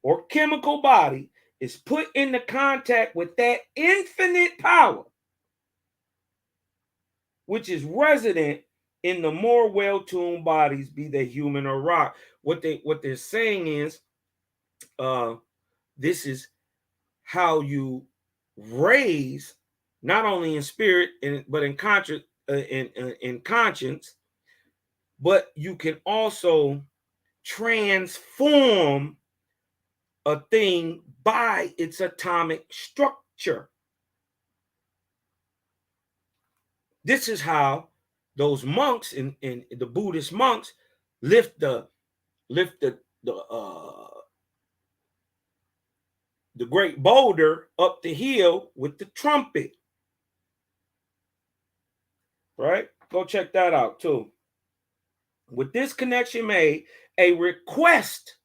or chemical body is put into contact with that infinite power, which is resident in the more well-tuned bodies, be they human or rock. What they're saying is, this is how you raise, not only in spirit but in conscience, but you can also transform a thing by its atomic structure. This is how those monks in the Buddhist monks lift the great boulder up the hill with the trumpet. Right? Go check that out too. With this connection made, a request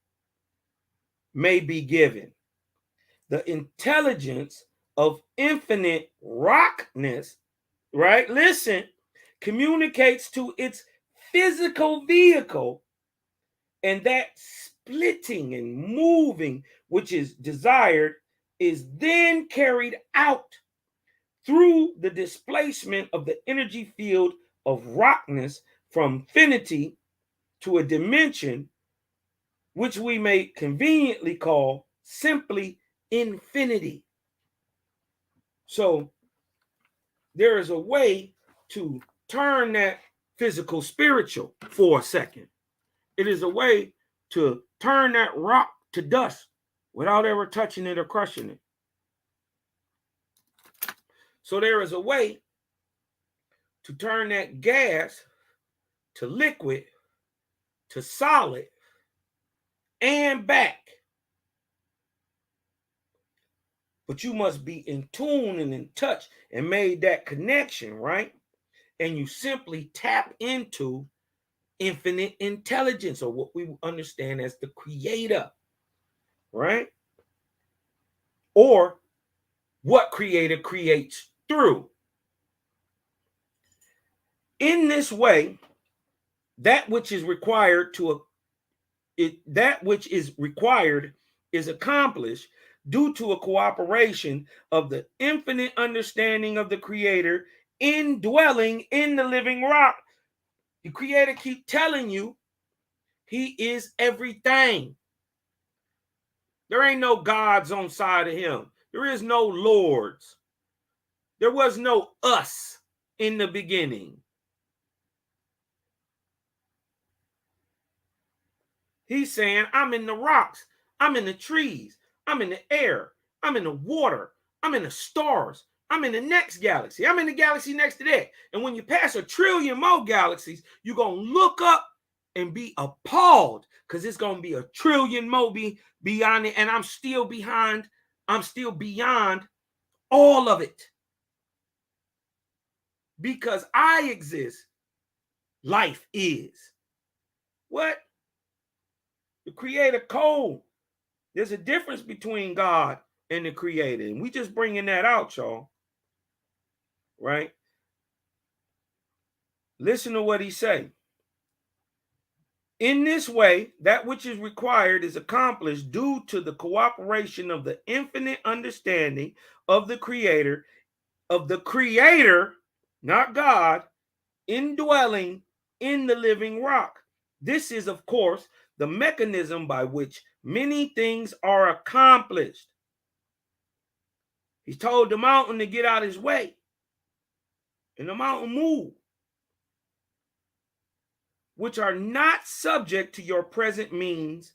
may be given. The intelligence of infinite rockness, right? Listen, communicates to its physical vehicle, and that splitting and moving, which is desired, is then carried out through the displacement of the energy field of rockness from finity to a dimension which we may conveniently call simply infinity. So there is a way to turn that physical spiritual for a second. It is a way to turn that rock to dust without ever touching it or crushing it. So there is a way to turn that gas to liquid, to solid, and back. But you must be in tune and in touch and made that connection, right? and you simply tap into infinite intelligence, or what we understand as the creator, right? Or what creator creates through. In this way, that which is required is accomplished due to a cooperation of the infinite understanding of the creator indwelling in the living rock. The creator keep telling you he is everything. There ain't no gods on side of him. There is no lords. There was no us in the beginning. He's saying, I'm in the rocks, I'm in the trees, I'm in the air, I'm in the water, I'm in the stars, I'm in the next galaxy, I'm in the galaxy next to that. And when you pass 1 trillion more galaxies, you're going to look up and be appalled, because it's going to be 1 trillion more beyond it, and I'm still beyond all of it. Because I exist, life is. What? The creator code. There's a difference between God and the creator, and we just bringing that out, y'all. Right? Listen to what he say. In this way, that which is required is accomplished due to the cooperation of the infinite understanding of the creator, not God, indwelling in the living rock. This is, of course, the mechanism by which many things are accomplished. He told the mountain to get out of his way, and the mountain moved, which are not subject to your present means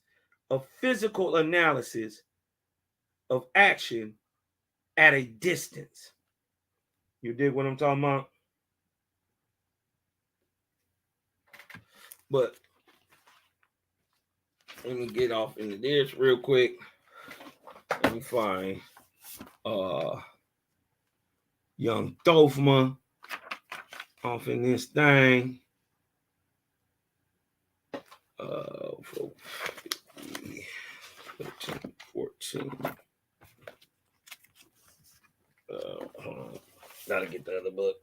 of physical analysis of action at a distance. You dig what I'm talking about? But let me get off into this real quick. Let me find young Thofma off in this thing. 13, 14. Hold on. Gotta get the other book.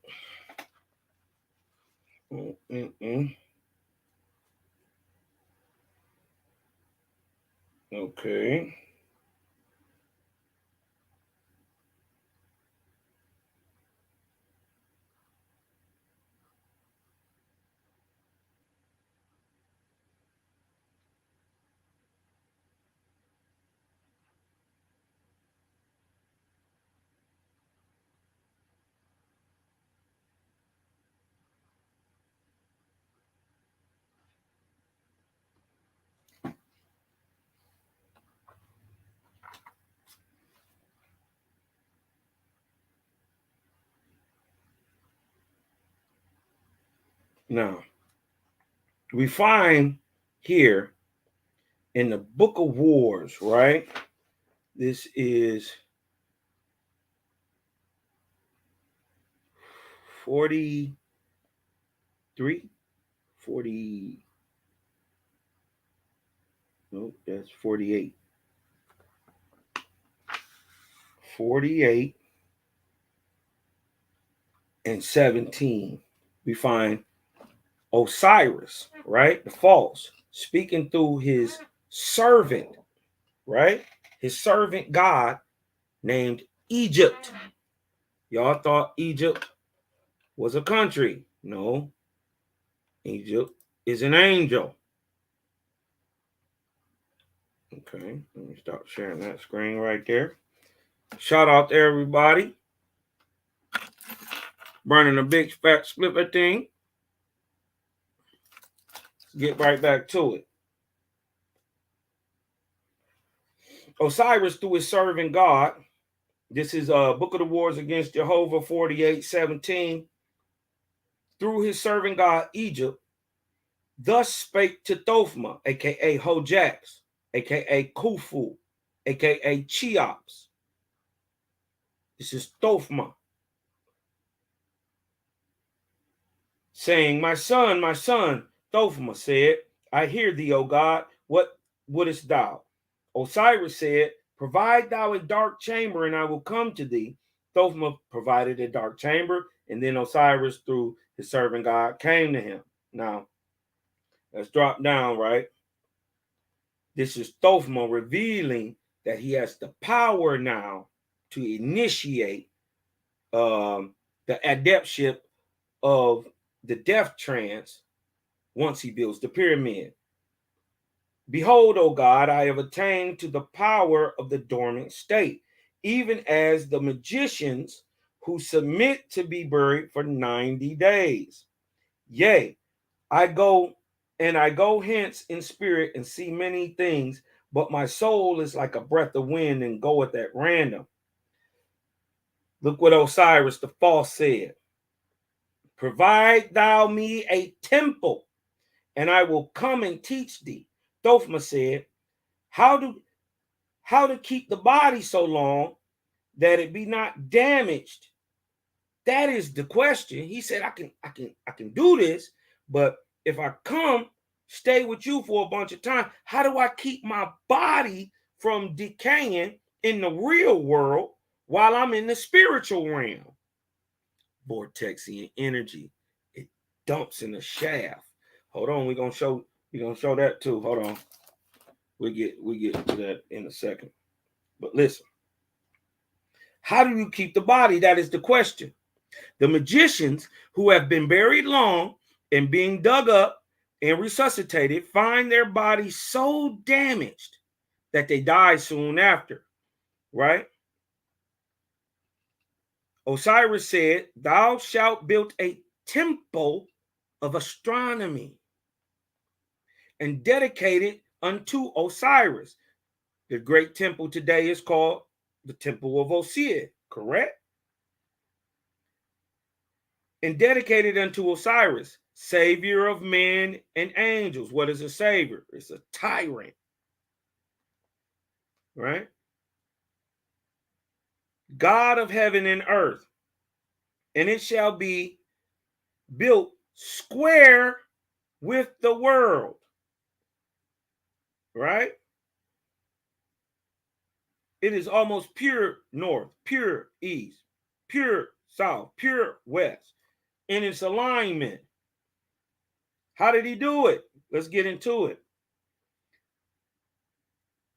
Okay. Now, we find here in the Book of Wars, right? This is 43, 40. No, that's 48. 48 and 17. We find Osiris, right? The false, speaking through his servant, right? His servant God named Egypt. Y'all thought Egypt was a country. No, Egypt is an angel. Okay, let me stop sharing that screen right there. Shout out to everybody. Burning a big fat splipper thing. Let's get right back to it. Osiris, through his servant God, this is Book of the Wars against Jehovah 48:17. Through his servant God Egypt, thus spake to Thophma, aka Hojax, aka Khufu, aka Cheops. This is Thophma. saying, my son, Thophma said, I hear thee, O God. What wouldest thou? Osiris said, provide thou a dark chamber, and I will come to thee. Thophma provided a dark chamber, and then Osiris, through his servant God, came to him. Now, let's drop down, right? This is Thophma revealing that he has the power now to initiate the adeptship of the death trance once he builds the pyramid. Behold, O God, I have attained to the power of the dormant state, even as the magicians who submit to be buried for 90 days. Yea, I go hence in spirit and see many things, but my soul is like a breath of wind and goeth at random. Look what Osiris the false said. Provide thou me a temple, and I will come and teach thee. Thophma said, how to keep the body so long that it be not damaged? That is the question. He said, I can do this, but if I come, stay with you for a bunch of time, how do I keep my body from decaying in the real world while I'm in the spiritual realm? Vortexian energy. It dumps in the shaft. Hold on, we're gonna show that too. Hold on. We get to that in a second. But listen. How do you keep the body? That is the question. The magicians who have been buried long and being dug up and resuscitated find their bodies so damaged that they die soon after, right? Osiris said, thou shalt build a temple of astronomy and dedicate it unto Osiris. The great temple today is called the Temple of Osiris, correct? And dedicated unto Osiris, savior of men and angels. What is a savior? It's a tyrant, right? God of heaven and earth. And it shall be built square with the world, right? It is almost pure north, pure east, pure south, pure west in its alignment. How did he do it? Let's get into it.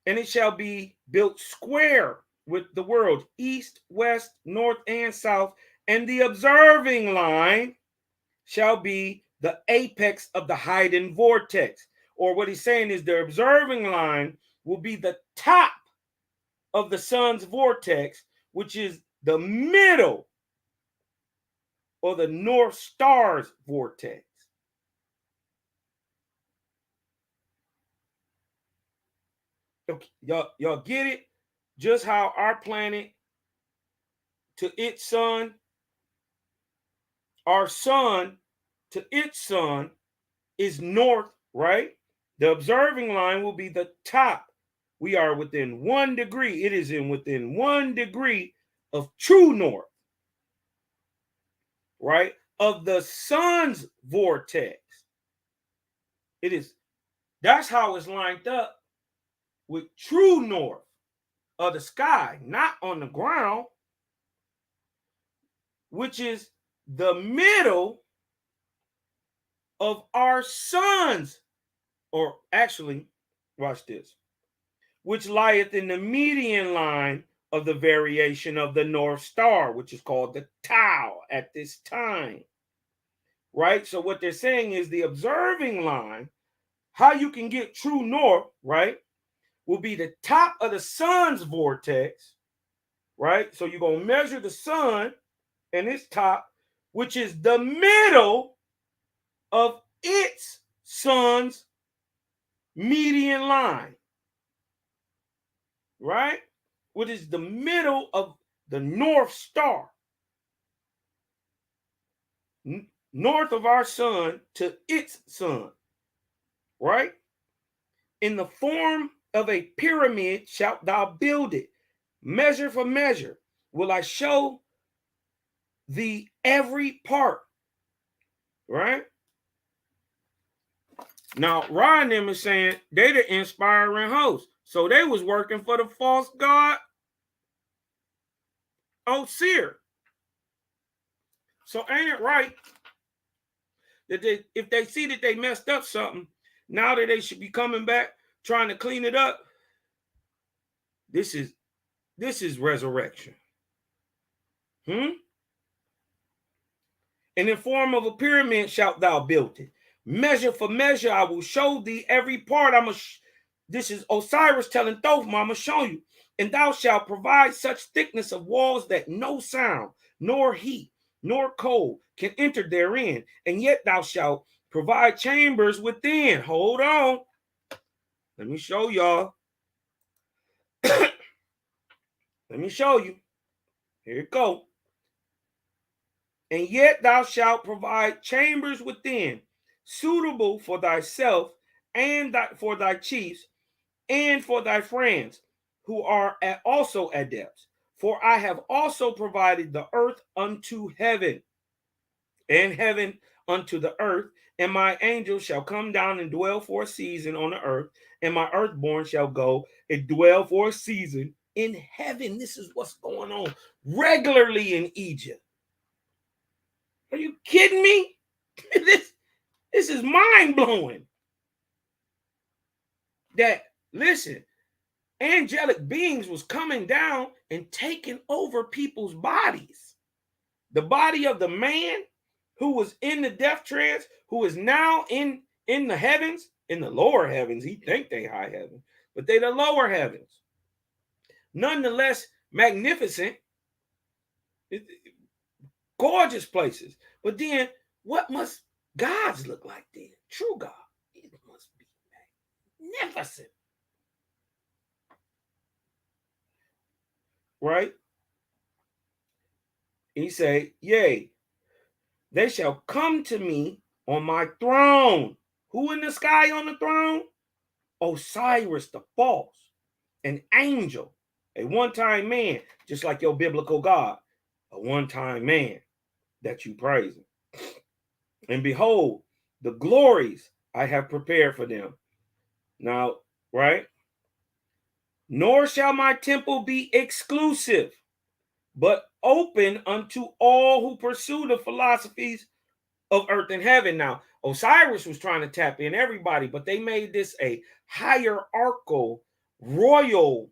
And it shall be built square with the world, east, west, north, and south. And the observing line shall be the apex of the hidden vortex. Or what he's saying is the observing line will be the top of the sun's vortex, which is the middle or the North Star's vortex. Okay, y'all get it? Just how our planet to its sun, our sun to its sun is north, right? The observing line will be the top. We are within 1 degree. It is within 1 degree of true north, right? Of the sun's vortex. That's how it's lined up with true north of the sky, not on the ground, which is the middle of our sun's, or actually, watch this, which lieth in the median line of the variation of the North Star, which is called the Tau at this time, right? So what they're saying is the observing line, how you can get true north, right, will be the top of the sun's vortex, right? So you're going to measure the sun and its top, which is the middle of its sun's median line, right? Which is the middle of the North Star, north of our sun to its sun, right? In the form of a pyramid shalt thou build it, measure for measure will I show thee every part, Right? Now, Ra and them is saying they the inspiring host. So they was working for the false god Osir. So ain't it right that if they see that they messed up something, now that they should be coming back trying to clean it up? This is resurrection. And in form of a pyramid shalt thou build it. Measure for measure, I will show thee every part. This is Osiris telling Thothma, I'm going to show you. And thou shalt provide such thickness of walls that no sound, nor heat, nor cold can enter therein. And yet thou shalt provide chambers within. Hold on. Let me show y'all. Let me show you. Here it go. And yet thou shalt provide chambers within, suitable for thyself and for thy chiefs and for thy friends, who are also adepts. For I have also provided the earth unto heaven, and heaven unto the earth, and my angels shall come down and dwell for a season on the earth, and my earthborn shall go and dwell for a season in heaven. This is what's going on regularly in Egypt. Are you kidding me? This is mind-blowing. That, listen, angelic beings was coming down and taking over people's bodies. The body of the man who was in the death trance, who is now in the heavens, in the lower heavens. He think they high heaven, but they the lower heavens. Nonetheless, magnificent, gorgeous places. But then, what must gods look like then? True God. It must be magnificent. Right? He say, yea, they shall come to me on my throne. Who in the sky on the throne? Osiris the false, an angel, a one-time man, just like your biblical God, a one-time man that you praise. And behold, the glories I have prepared for them. Now, right? Nor shall my temple be exclusive, but open unto all who pursue the philosophies of earth and heaven. Now, Osiris was trying to tap in everybody, but they made this a hierarchical, royal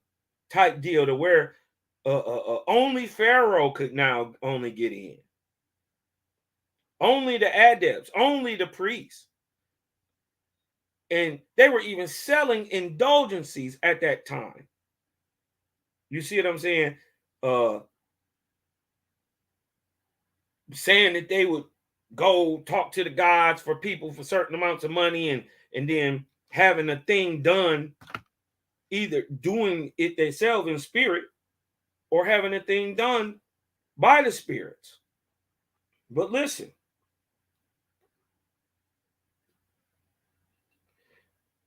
type deal to where only Pharaoh could now only get in. Only the adepts, only the priests. And they were even selling indulgences at that time. You see what I'm saying? Saying that they would go talk to the gods for people for certain amounts of money and then having a thing done, either doing it themselves in spirit or having a thing done by the spirits. But listen,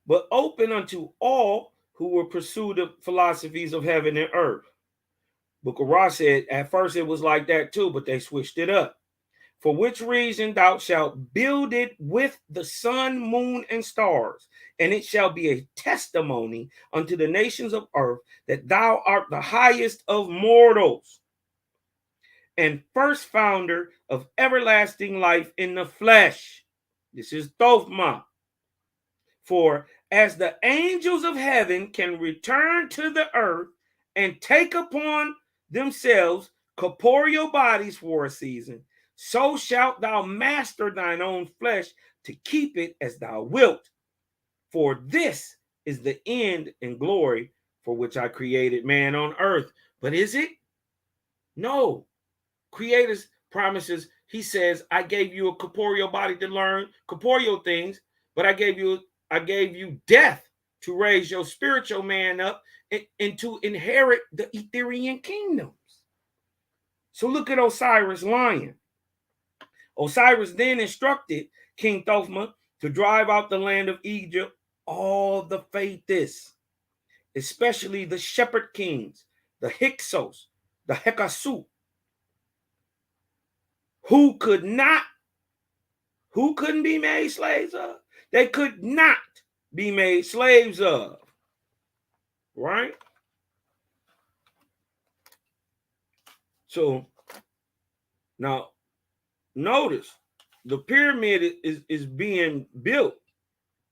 but open unto all who will pursue the philosophies of heaven and earth. Book of Ra said at first it was like that too, but they switched it up. For which reason thou shalt build it with the sun, moon, and stars, and it shall be a testimony unto the nations of earth that thou art the highest of mortals and first founder of everlasting life in the flesh. This is Thothma. For as the angels of heaven can return to the earth and take upon themselves corporeal bodies for a season, so shalt thou master thine own flesh to keep it as thou wilt. For this is the end and glory for which I created man on earth. But is it? No. Creator's promises, he says, I gave you a corporeal body to learn corporeal things, but I gave you death to raise your spiritual man up and to inherit the Etherian kingdoms. So look at Osiris lying. Osiris then instructed King Thothma to drive out the land of Egypt all the faithists, especially the shepherd kings, the Hyksos, the Hekasu, who could not Who couldn't be made slaves of? They could not be made slaves of. Right? So now notice the pyramid is being built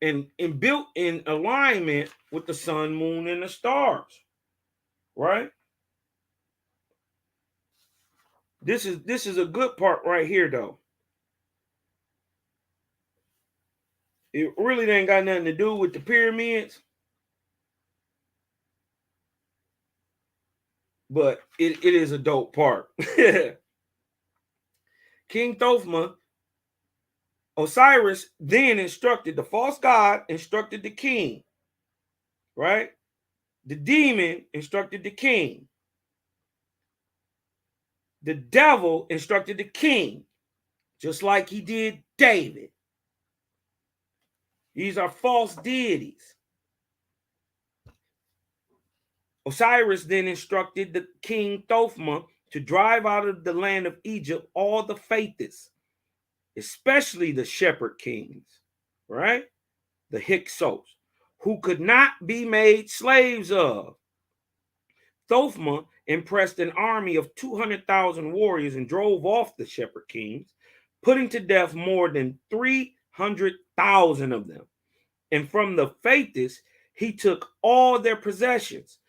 and built in alignment with the sun, moon, and the stars. Right? This is a good part right here, though. It really ain't got nothing to do with the pyramids, but it is a dope part. King Thothma, Osiris then instructed the false god, instructed the king, right? The demon instructed the king. The devil instructed the king, just like he did David. These are false deities. Osiris then instructed the king Thothma to drive out of the land of Egypt all the faithists, especially the shepherd kings, right? The Hyksos, who could not be made slaves of. Thothma impressed an army of 200,000 warriors and drove off the shepherd kings, putting to death more than 300,000 of them. And from the faithists, he took all their possessions,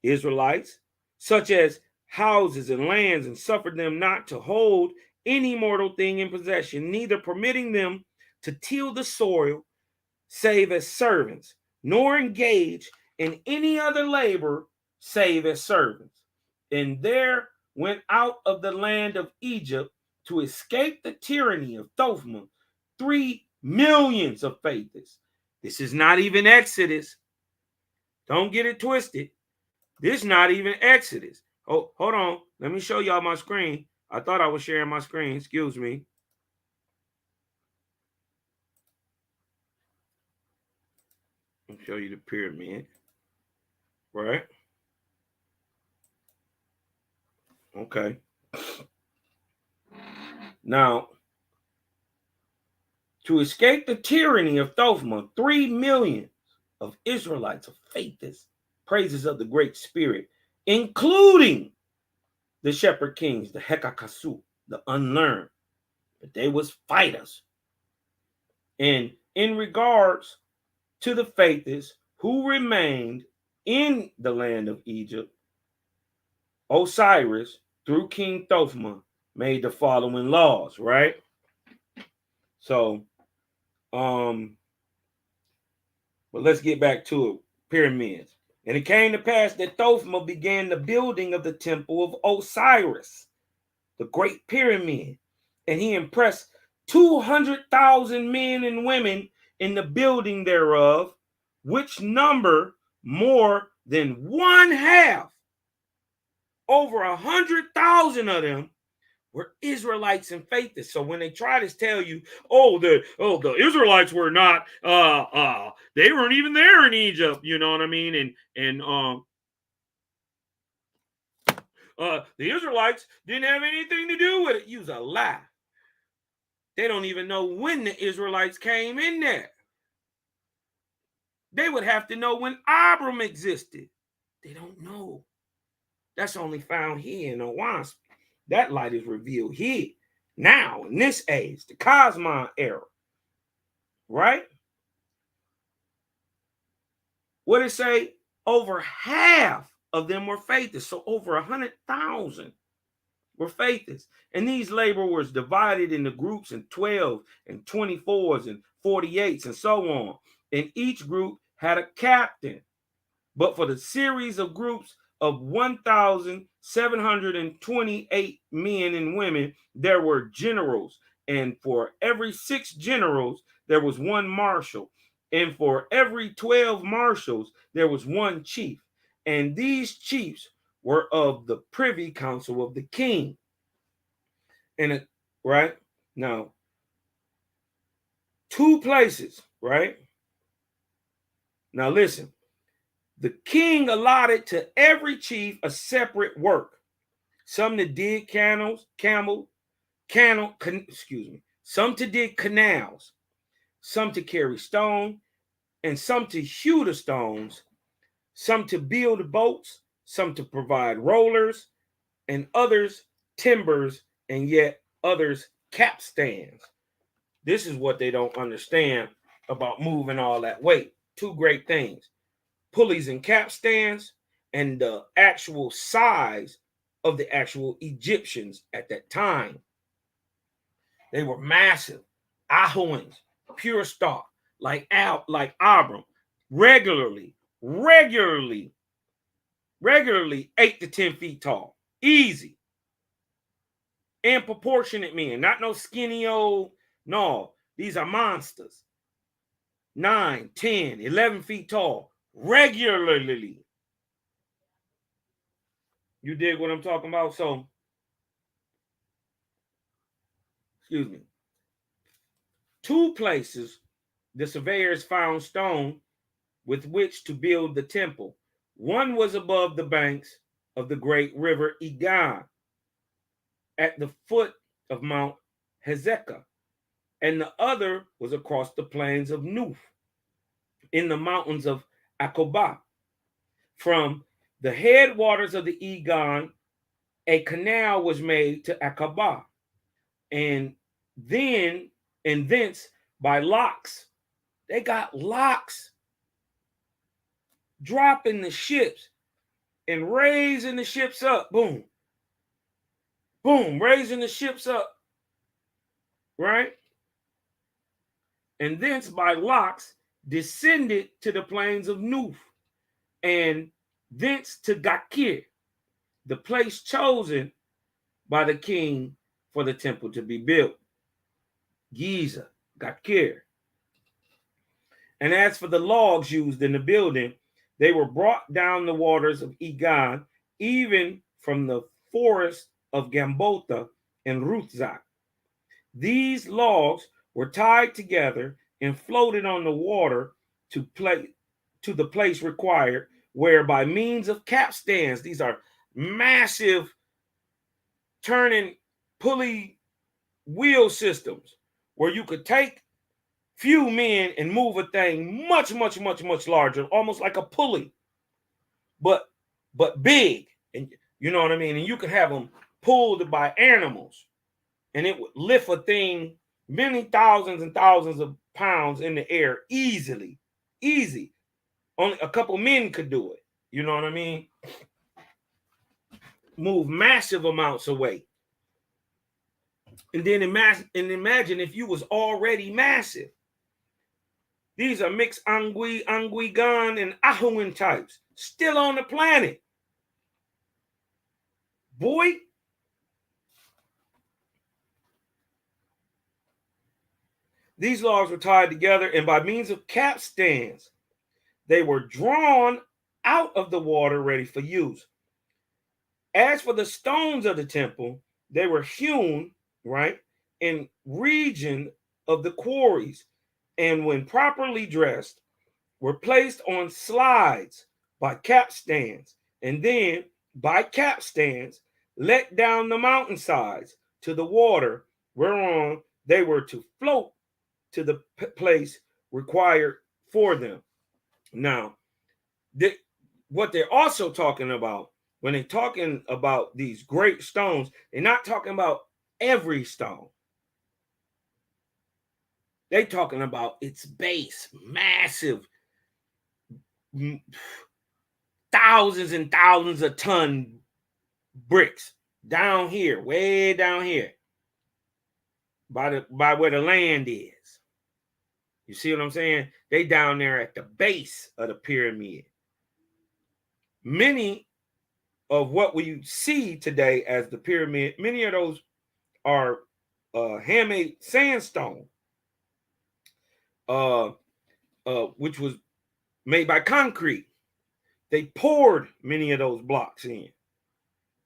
Israelites, such as houses and lands, and suffered them not to hold any mortal thing in possession, neither permitting them to till the soil, save as servants, nor engage in any other labor, save as servants. And there went out of the land of Egypt to escape the tyranny of Thothma 3 millions of faithists. This is not even Exodus. Don't get it twisted. This is not even Exodus. Oh, hold on. Let me show y'all my screen. I thought I was sharing my screen. Excuse me. I'll show you the pyramid. Right? Okay. Now, to escape the tyranny of Thothma, 3 million of Israelites, of faithists, praises of the Great Spirit, including the shepherd kings, the Hekakasu, the unlearned, but they was fighters. And in regards to the faithists who remained in the land of Egypt, Osiris, through King Thothma, made the following laws, right? So, but let's get back to it. Pyramids. And it came to pass that Thothma began the building of the temple of Osiris, the great pyramid, and he impressed 200,000 men and women in the building thereof, which number more than one half, over 100,000 of them, were Israelites and faithists. So when they try to tell you, the Israelites were not, they weren't even there in Egypt, you know what I mean? And the Israelites didn't have anything to do with it. Use a lie. They don't even know when the Israelites came in there. They would have to know when Abram existed. They don't know. That's only found here in the Wasp. That light is revealed here, now, in this age, the Cosmon era. Right? What did it say? Over half of them were faithists. So over 100,000 were faithists. And these laborers divided into groups in 12 and 24s and 48s and so on. And each group had a captain. But for the series of groups of 1,728 men and women, there were generals. And for every 6 generals, there was 1 marshal. And for every 12 marshals, there was 1 chief. And these chiefs were of the privy council of the king. And right now, 2 places, right? Now listen. The king allotted to every chief a separate work. Some that did some to dig canals, some to carry stone, and some to hew the stones, some to build boats, some to provide rollers, and others timbers, and yet others capstans. This is what they don't understand about moving all that weight. Two great things: pulleys and capstans, and the actual size of the actual Egyptians at that time. They were massive. Ahoans, pure stock, like Abram, regularly, regularly 8 to 10 feet tall. Easy. And proportionate men, not no skinny old, no. These are monsters. 9, 10, 11 feet tall, regularly. You dig what I'm talking about? So, excuse me. 2 places the surveyors found stone with which to build the temple. One was above the banks of the great river Egan, at the foot of Mount Hezekiah, and the other was across the plains of Nuf, in the mountains of Akobah. From the headwaters of the Egan, a canal was made to Akobah, and thence by locks. They got locks, dropping the ships and raising the ships up. Boom. Boom. Raising the ships up. Right? And thence by locks descended to the plains of Nuf, and thence to Gakir, the place chosen by the king for the temple to be built. Giza, Gakir. And as for the logs used in the building, they were brought down the waters of Egan, even from the forest of Gambotha and Ruthzak. These logs were tied together and floated on the water to the place required, where by means of capstans, these are massive turning pulley wheel systems, where you could take few men and move a thing much, much, much, much larger, almost like a pulley, but big. And you know what I mean? And you could have them pulled by animals, and it would lift a thing many thousands and thousands of pounds in the air easily. Easy. Only a couple men could do it. You know what I mean? Move massive amounts of weight. And then imagine if you was already massive. These are mixed Angui, Anguigan, and Ahuan types still on the planet. Boy. These logs were tied together, and by means of capstans, they were drawn out of the water ready for use. As for the stones of the temple, they were hewn, right, in region of the quarries, and when properly dressed, were placed on slides by capstans, and then by capstans let down the mountainsides to the water, whereon they were to float to the place required for them. Now, what they're also talking about when they're talking about these great stones, they're not talking about every stone. They're talking about its base, massive, thousands and thousands of ton bricks down here, way down here, by where the land is. You see what I'm saying? They down there at the base of the pyramid. Many of what we see today as the pyramid, many of those are handmade sandstone, which was made by concrete. They poured many of those blocks in.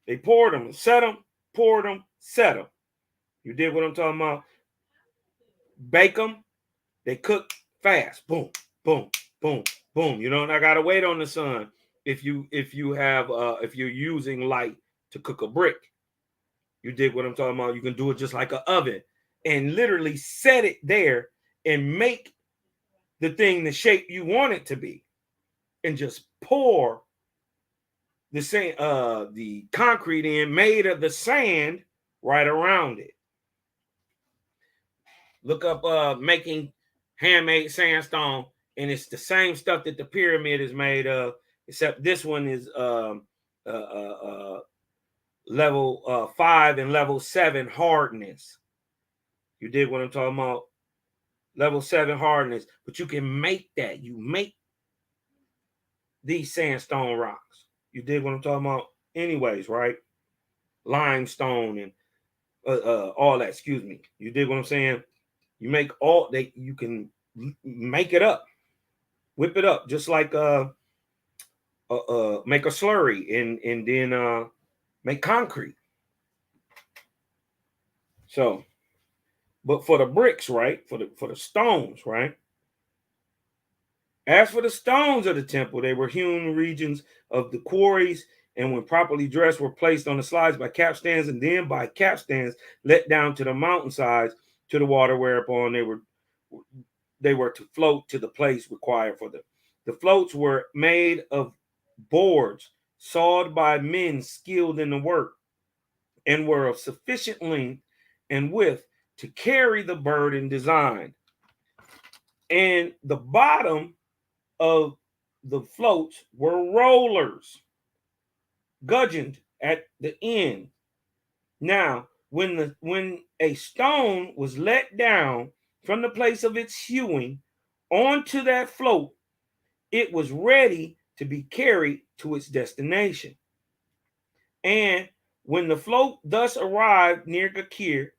They poured them, set them, poured them, set them. You did what I'm talking about? Bake them. They cook fast. Boom, boom, boom, boom. You don't gotta wait on the sun if you're using light to cook a brick. You dig what I'm talking about? You can do it just like an oven. and literally set it there and make the thing the shape you want it to be, and just pour the concrete in made of the sand right around it. Look up making handmade sandstone, and it's the same stuff that the pyramid is made of, except this one is level 5 and level 7 hardness. You dig what I'm talking about? Level 7 hardness. But you can make that. You make these sandstone rocks. You dig what I'm talking about? Anyways, right? Limestone and all that. Excuse me. You dig what I'm saying? You make all that. You can make it up, whip it up, just like make a slurry and then make concrete. So, but for the bricks, right? For the stones, right? As for the stones of the temple, they were hewn regions of the quarries, and when properly dressed, were placed on the slides by capstans, and then by capstans let down to the mountainsides to the water, whereupon they were to float to the place required for them. The floats were made of boards sawed by men skilled in the work, and were of sufficient length and width to carry the burden designed. And the bottom of the floats were rollers, gudgeoned at the end. Now, when a stone was let down from the place of its hewing onto that float, it was ready to be carried to its destination. And when the float thus arrived near Gakir,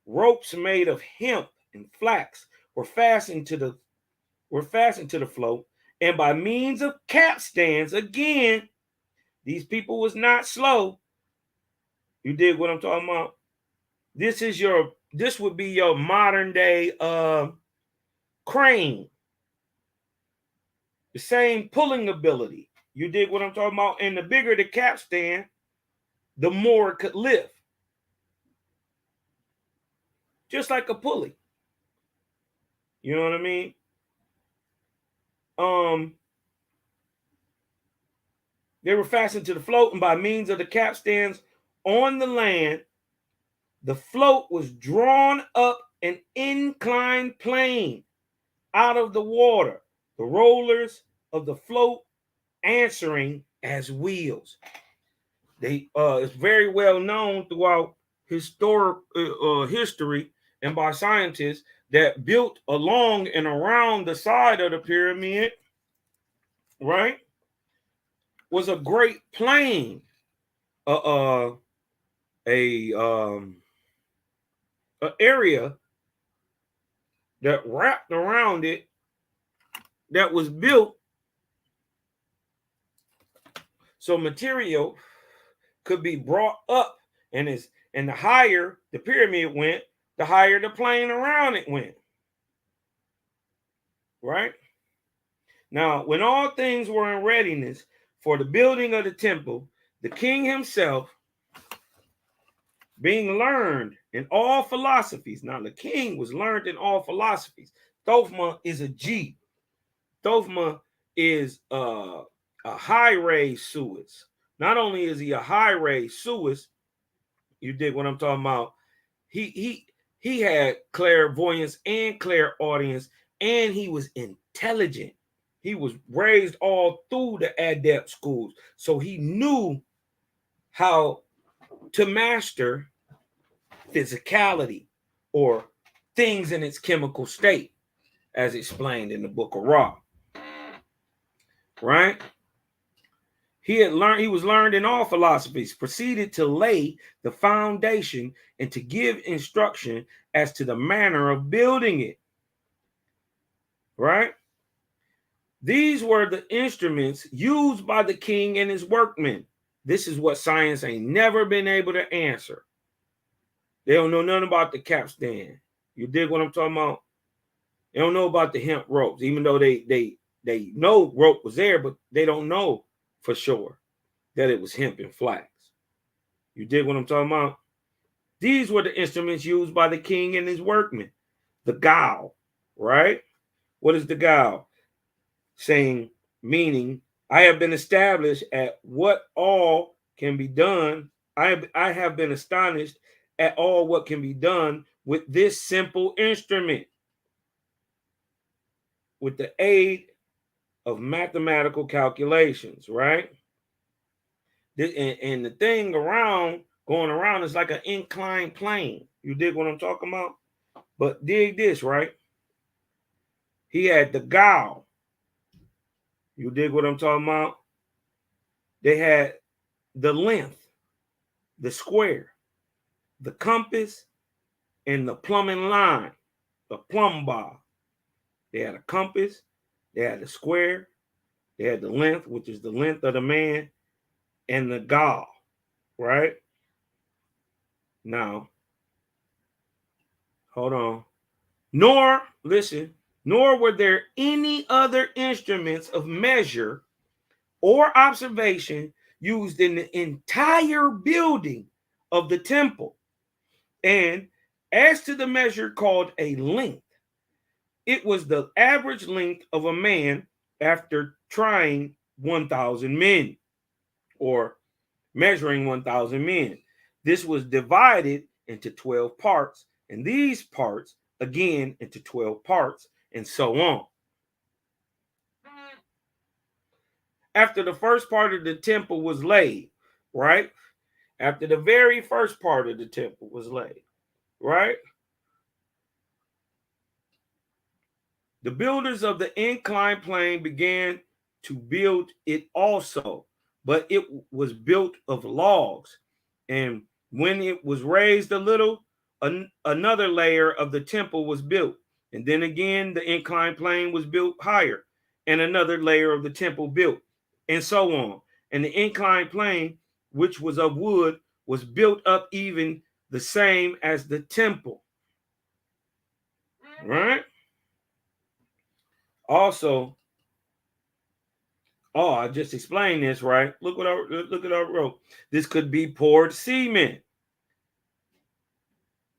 ropes made of hemp and flax were fastened to the float, and by means of capstans, again, these people was not slow. You dig what I'm talking about? This would be your modern day crane. The same pulling ability. You dig what I'm talking about? And the bigger the capstan, the more it could lift. Just like a pulley. You know what I mean? They were fastened to the float, and by means of the capstans on the land, the float was drawn up an inclined plane out of the water, the rollers of the float answering as wheels. It's very well known throughout history and by scientists that built along and around the side of the pyramid, right, was a great plane, an area that wrapped around it that was built so material could be brought up, and the higher the pyramid went, the higher the plane around it went. Right? Now, when all things were in readiness for the building of the temple, the king himself, being learned in all philosophies. Now, the king was learned in all philosophies. Thothma is a G. Thothma is a high-raised Suis. Not only is he a high-raised Suis, you dig what I'm talking about? He had clairvoyance and clairaudience, and he was intelligent. He was raised all through the adept schools, so he knew how to master physicality or things in its chemical state, as explained in the book of Ra. Right? He was learned in all philosophies, proceeded to lay the foundation and to give instruction as to the manner of building it. Right? These were the instruments used by the king and his workmen. This is what science ain't never been able to answer. They don't know nothing about the capstan. You dig what I'm talking about? They don't know about the hemp ropes, even though they know rope was there, but they don't know for sure that it was hemp and flax. You dig what I'm talking about? These were the instruments used by the king and his workmen. The gao, right? What is the gao? Saying, meaning, I have been established at what all can be done. I have been astonished at all what can be done with this simple instrument, with the aid of mathematical calculations, right? And the thing going around is like an inclined plane. You dig what I'm talking about? But dig this, right? He had the gao. You dig what I'm talking about? They had the length, the square, the compass, and the plumbing line, the plumb bar. They had a compass, they had the square, they had the length, which is the length of the man, and the gao, right? Now, hold on. Nor were there any other instruments of measure or observation used in the entire building of the temple. And as to the measure called a length, it was the average length of a man after trying 1,000 men or measuring 1,000 men. This was divided into 12 parts, and these parts again into 12 parts, and so on. After the first part of the temple was laid, right? After the very first part of the temple was laid, right? The builders of the inclined plane began to build it also, but it was built of logs. And when it was raised a little, another layer of the temple was built. And then again, the inclined plane was built higher, and another layer of the temple built, and so on. And the inclined plane, which was of wood, was built up even the same as the temple. Right? Also, I just explained this, right? Look what I wrote. This could be poured cement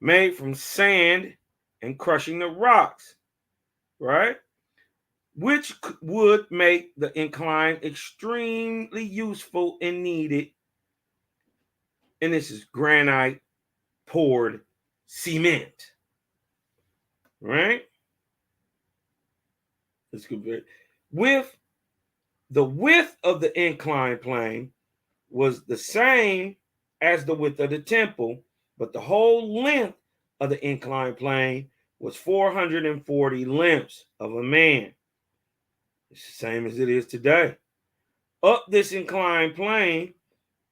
made from sand and crushing the rocks, right? Which would make the incline extremely useful and needed. And this is granite poured cement, right? This could be with the width of the inclined plane was the same as the width of the temple, but the whole length of the inclined plane was 440 lengths of a man. It's the same as it is today. Up this inclined plane,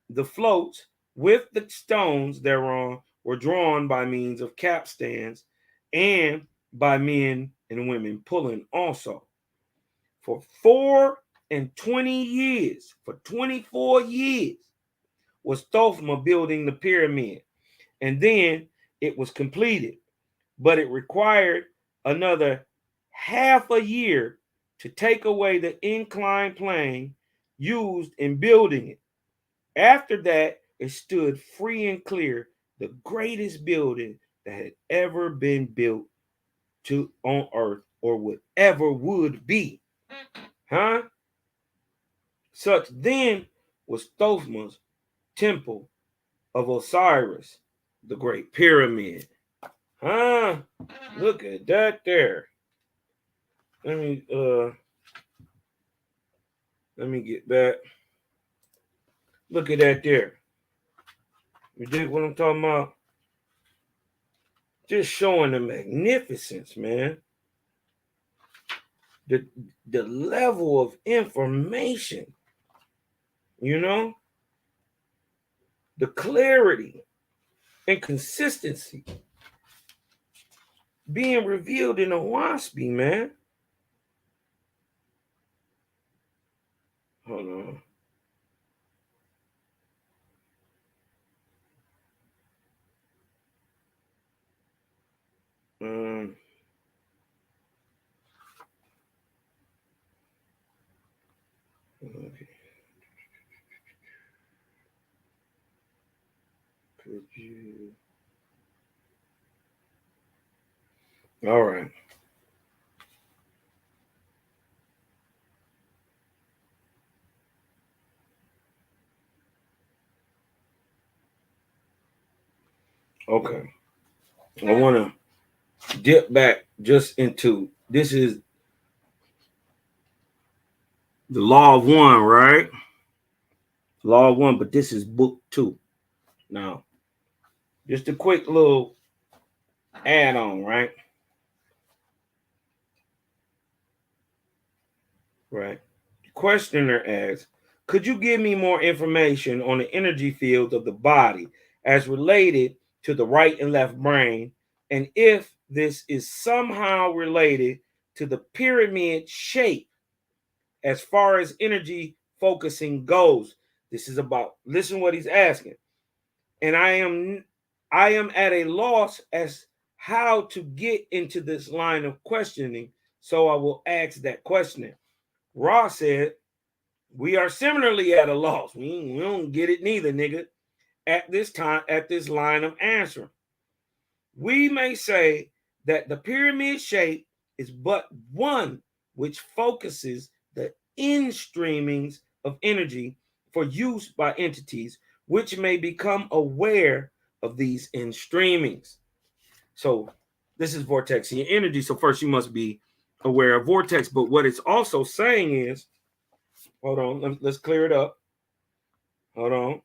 the floats with the stones thereon were drawn by means of capstans and by men and women pulling also. For 24 years, for 24 years, was Thothma building the pyramid, and then it was completed. But it required another half a year to take away the inclined plane used in building it. After that, it stood free and clear, the greatest building that had ever been built on earth or would ever would be. Huh? Such then was Thothma's temple of Osiris, the Great Pyramid. Huh? Look at that there. Let me get back. Look at that there. You dig what I'm talking about? Just showing the magnificence, man. The level of information, you know, the clarity and consistency being revealed in a WASP, man. Hold on. Okay. Could you All right. Okay. I want to dip back just into this is the law of one, right? Law of one, but this is book 2. Now, just a quick little add on, right? Right. Questioner asks, could you give me more information on the energy fields of the body as related to the right and left brain, and if this is somehow related to the pyramid shape as far as energy focusing goes? This is about, listen what he's asking. And I am at a loss as how to get into this line of questioning, so I will ask that question. Ra said, we are similarly at a loss. We don't get it neither, nigga. At this time, at this line of answer, we may say that the pyramid shape is but one which focuses the in-streamings of energy for use by entities which may become aware of these in-streamings. So this is vortexian energy. So first you must be aware of vortex. But what it's also saying is, hold on, let's clear it up. Hold on.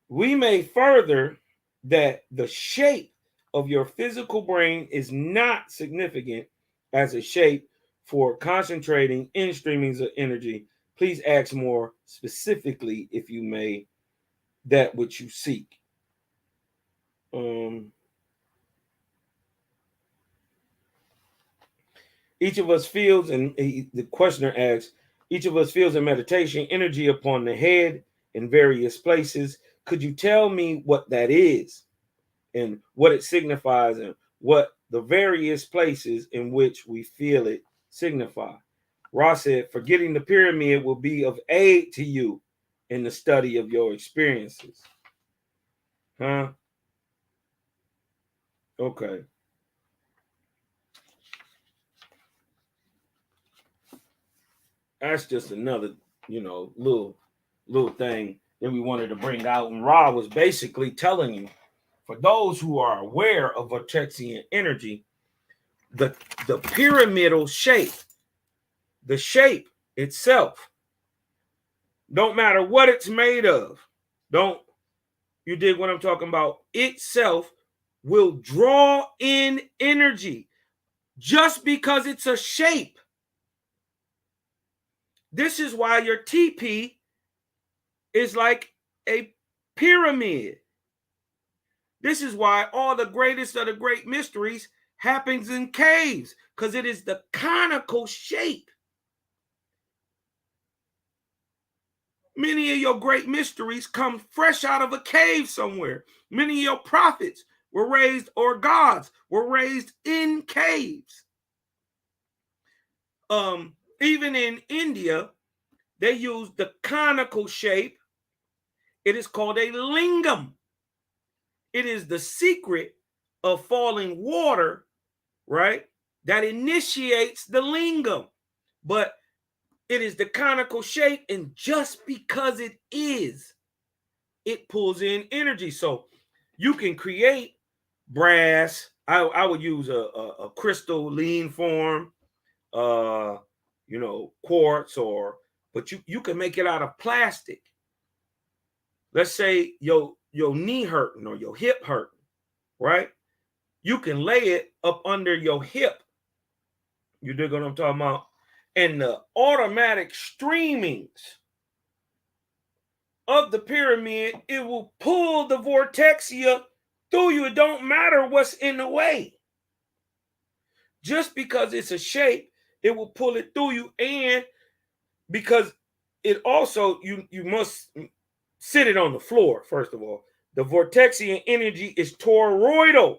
We may further that the shape of your physical brain is not significant as a shape for concentrating in streamings of energy. Please ask more specifically, if you may, that which you seek. Each of us feels, and the questioner asks, each of us feels in meditation energy upon the head in various places. Could you tell me what that is and what it signifies and what the various places in which we feel it signify? Ross said, forgetting the pyramid will be of aid to you in the study of your experiences. Huh? Okay. That's just another, little thing that we wanted to bring out. And Ra was basically telling you, for those who are aware of vortexian energy, the pyramidal shape, the shape itself, don't matter what it's made of. You dig what I'm talking about? Itself will draw in energy just because it's a shape. This is why your TP is like a pyramid. This is why all the greatest of the great mysteries happens in caves, because it is the conical shape. Many of your great mysteries come fresh out of a cave somewhere. Many of your prophets were raised, or gods were raised in caves. Even in India, they use the conical shape. It is called a lingam. It is the secret of falling water, right, that initiates the lingam. But it is the conical shape, and just because it is, it pulls in energy. So you can create brass. I would use a crystal lean form, quartz, but you can make it out of plastic. Let's say your knee hurting or your hip hurting, right? You can lay it up under your hip. You dig what I'm talking about? And the automatic streamings of the pyramid, it will pull the vortexia through you. It don't matter what's in the way. Just because it's a shape, it will pull it through you. And because it also, you must sit it on the floor, first of all. The vortexian energy is toroidal.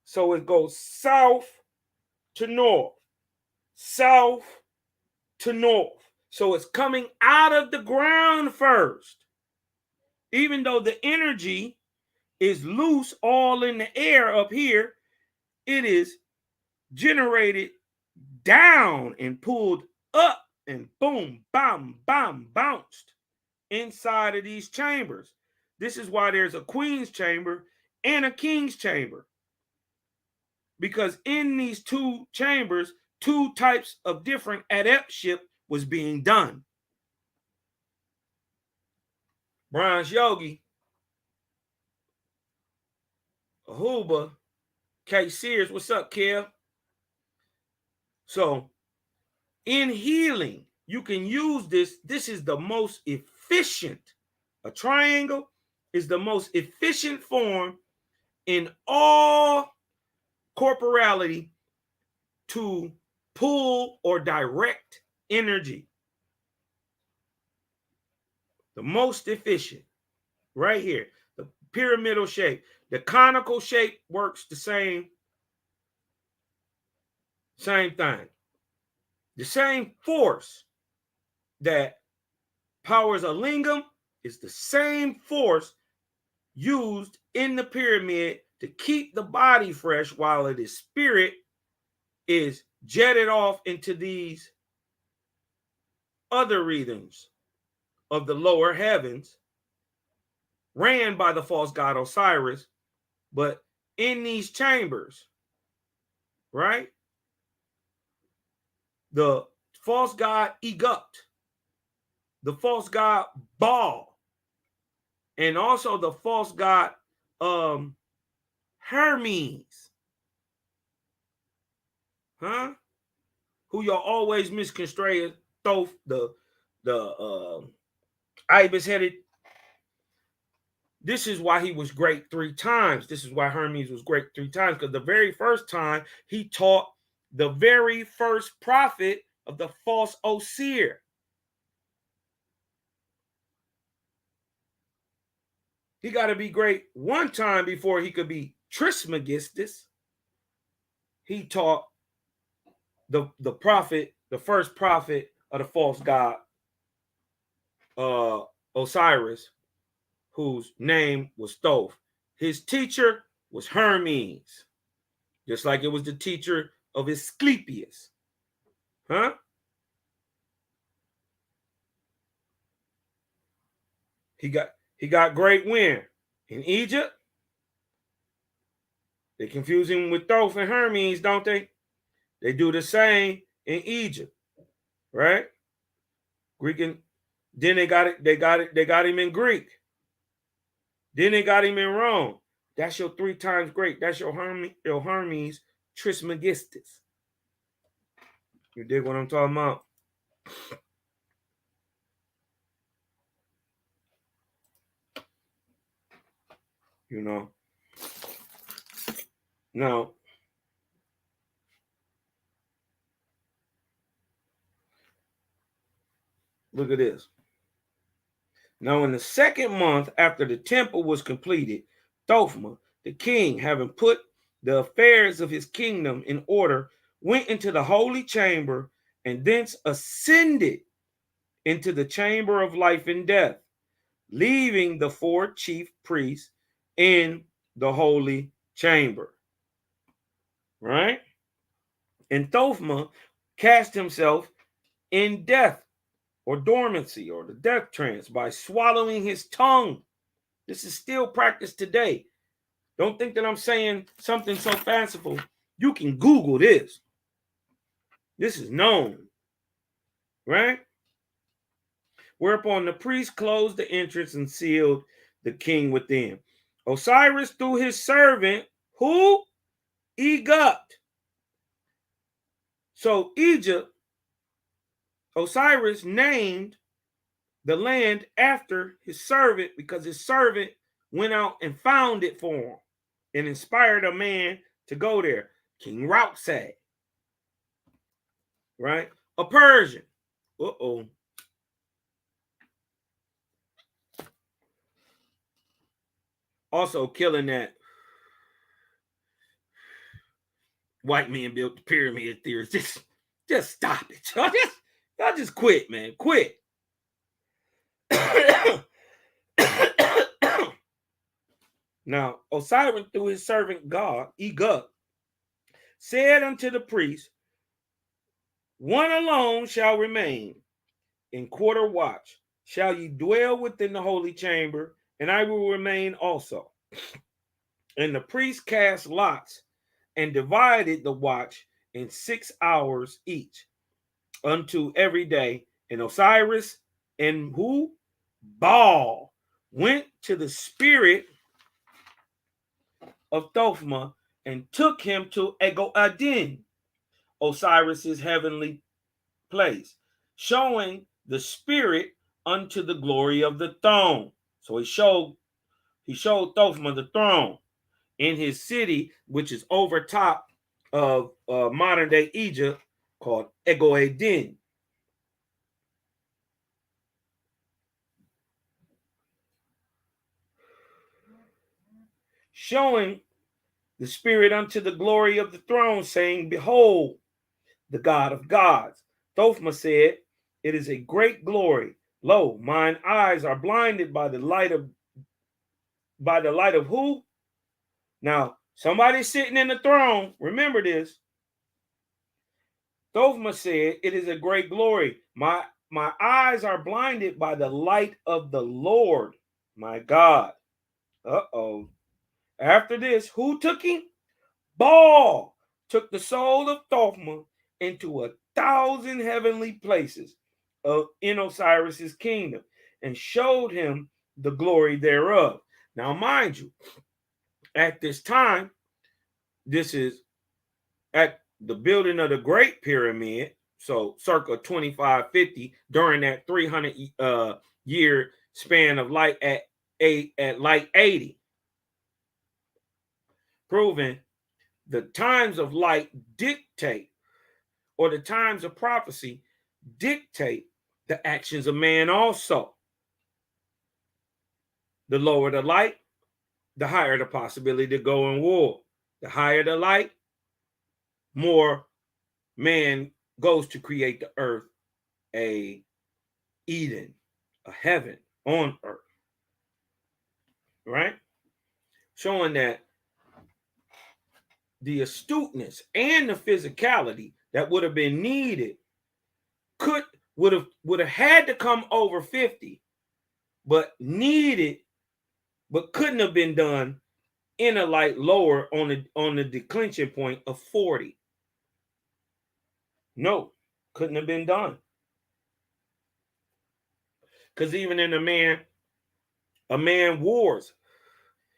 So it goes south to north, south to north. So it's coming out of the ground first. Even though the energy is loose all in the air up here, it is generated down and pulled up and boom, bam, bam, bounced inside of these chambers. This is why there's a queen's chamber and a king's chamber. Because in these two chambers, two types of different adeptship was being done. Bronze Yogi, Ahuba, K. Sears, what's up, Kev? So, in healing, you can use this. This is the most efficient. A triangle is the most efficient form in all corporality to pull or direct energy. The most efficient, right here. The pyramidal shape. The conical shape works the same thing. The same force that powers a lingam is the same force used in the pyramid to keep the body fresh while it is spirit is jetted off into these other regions of the lower heavens, ran by the false god Osiris, but in these chambers, right? The false god Egut, the false god Baal, and also the false god Hermes, who you'll always misconstrue Thoth, the ibis-headed. This is why he was great 3 times. This is why Hermes was great 3 times, because the very first time he taught the very first prophet of the false Osir. He got to be great 1 time before he could be Trismegistus. He taught the prophet, the first prophet of the false god Osiris, whose name was Thoth. His teacher was Hermes, just like it was the teacher of Asclepius. He got great where? In Egypt. They confuse him with Thoth and Hermes, don't they? They do the same in Egypt, right? Greek, and then they got him in Greek. Then they got him in Rome. That's your 3 times great. That's your Hermes Trismegistus. You dig what I'm talking about? You know. Now, look at this. Now, in the 2nd month after the temple was completed, Thothma, the king, having put the affairs of his kingdom in order, went into the holy chamber and thence ascended into the chamber of life and death, leaving the 4 chief priests in the holy chamber. Right? And Thothma cast himself in death or dormancy or the death trance by swallowing his tongue. This is still practiced today. Don't think that I'm saying something so fanciful. You can Google this. This is known, right? Whereupon the priest closed the entrance and sealed the king within. Osiris, through his servant, who? Egut. So Egypt, Osiris named the land after his servant because his servant went out and found it for him and inspired a man to go there. King Routsag. Right? A Persian. Also killing that white man built the pyramid theories. Just stop it. Y'all just quit, man. Quit. Now, Osiris, through his servant God, Egut, said unto the priest, one alone shall remain in quarter watch. Shall ye dwell within the holy chamber, and I will remain also. And the priest cast lots and divided the watch in 6 hours each unto every day. And Osiris and who? Baal went to the spirit of Thophma and took him to Ego-Adin, Osiris's heavenly place, showing the spirit unto the glory of the throne. So he showed Thophma the throne in his city, which is over top of modern day Egypt, called Ego-Adin. Showing the spirit unto the glory of the throne, saying, behold, the God of gods. Thophma said, it is a great glory. Lo, mine eyes are blinded by the light of who? Now, somebody sitting in the throne, remember this. Thophma said, it is a great glory. My eyes are blinded by the light of the Lord, my God. Uh-oh. After this, who took him? Baal took the soul of Thophma into 1,000 heavenly places in Osiris's kingdom and showed him the glory thereof. Now, mind you, at this time, this is at the building of the Great Pyramid, so circa 2550, during that 300 year span of light at light 80, proving the times of light dictate, or the times of prophecy dictate the actions of man also. The lower the light, the higher the possibility to go in war. The higher the light, more man goes to create the earth a Eden, a heaven on earth. Right? Showing that the astuteness and the physicality that would have been needed would have had to come over 50, but couldn't have been done in a light lower on the declension point of 40. No, couldn't have been done. Because even in a man wars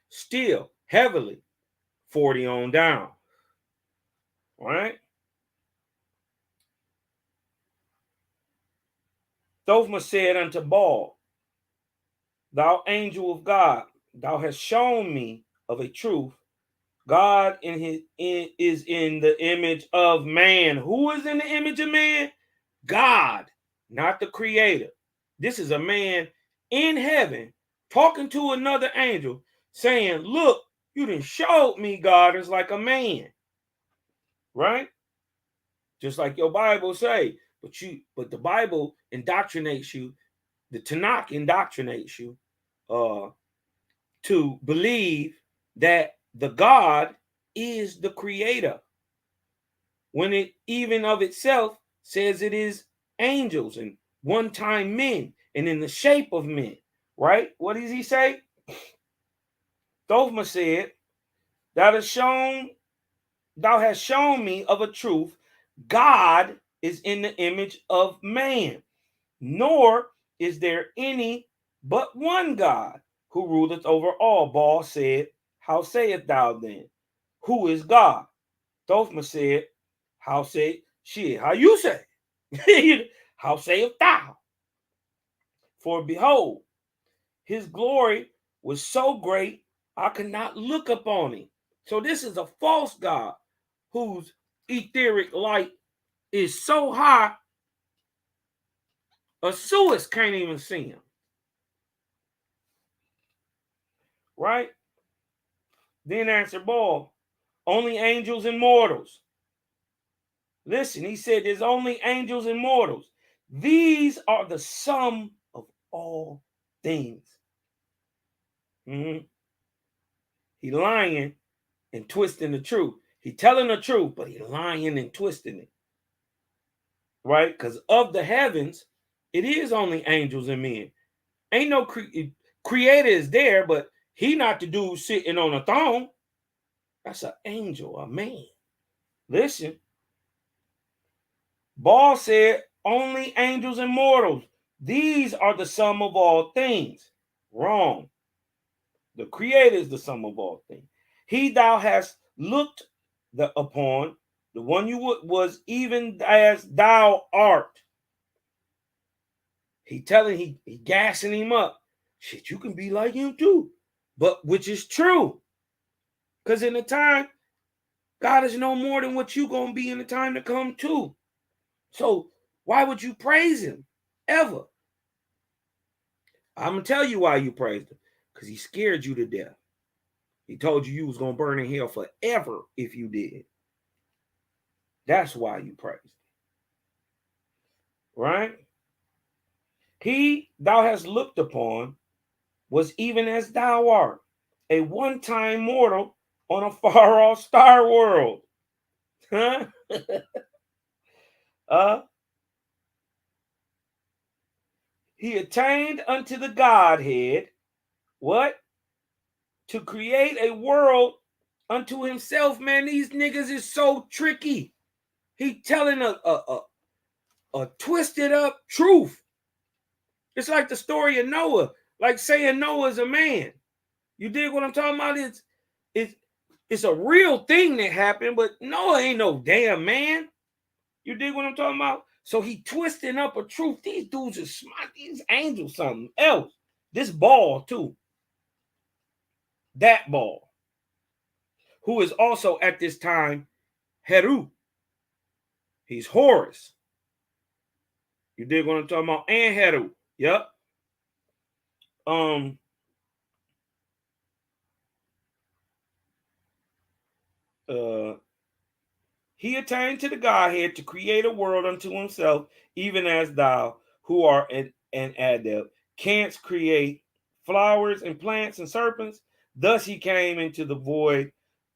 still heavily 40 on down. All right. Thophma said unto Baal, thou angel of God, thou hast shown me of a truth. God is in the image of man. Who is in the image of man? God, not the creator. This is a man in heaven talking to another angel saying, look, you done showed me God is like a man. Right? Just like your Bible say. But the Bible indoctrinates you, the Tanakh indoctrinates you to believe that the God is the creator, when it even of itself says it is angels and one-time men and in the shape of men. Right? What does he say? Thophma said, thou hast shown me of a truth, God is in the image of man, nor is there any but one God who ruleth over all. Baal said, how sayest thou then? Who is God? Thophma said, how say shit? How you say? How sayest thou? For behold, his glory was so great, I could not look upon him. So this is a false God whose etheric light is so high, a Suez can't even see him. Right? Then answered Baal, only angels and mortals. Listen, he said there's only angels and mortals. These are the sum of all things. He lying and twisting the truth. He telling the truth, but he lying and twisting it. Right? Because of the heavens, it is only angels and men. Ain't no creator is there, but he not the dude sitting on a throne. That's an angel, a man. Listen. Paul said, only angels and mortals. These are the sum of all things. Wrong. The creator is the sum of all things. He thou hast looked upon, the one you was even as thou art. He gassing him up. Shit, you can be like him too. But which is true. Because in the time, God is no more than what you going to be in the time to come too. So why would you praise him? Ever. I'm going to tell you why you praised him. Because he scared you to death. He told you was going to burn in hell forever if you did. That's why you praised him. Right? He thou hast looked upon was even as thou art, a one-time mortal on a far-off star world. Huh? He attained unto the Godhead, what? To create a world unto himself. Man, these niggas is so tricky. He telling a twisted up truth. It's like the story of Noah, like saying Noah is a man. You dig what I'm talking about? It's a real thing that happened, but Noah ain't no damn man. You dig what I'm talking about? So he twisting up a truth. These dudes are smart. These angels something else. This ball too. That ball. Who is also at this time Heru. He's Horus. You dig what I'm talking about? And Heru. Yep. He attained to the Godhead to create a world unto himself, even as thou, who art an adept, canst create flowers and plants and serpents. Thus he came into the void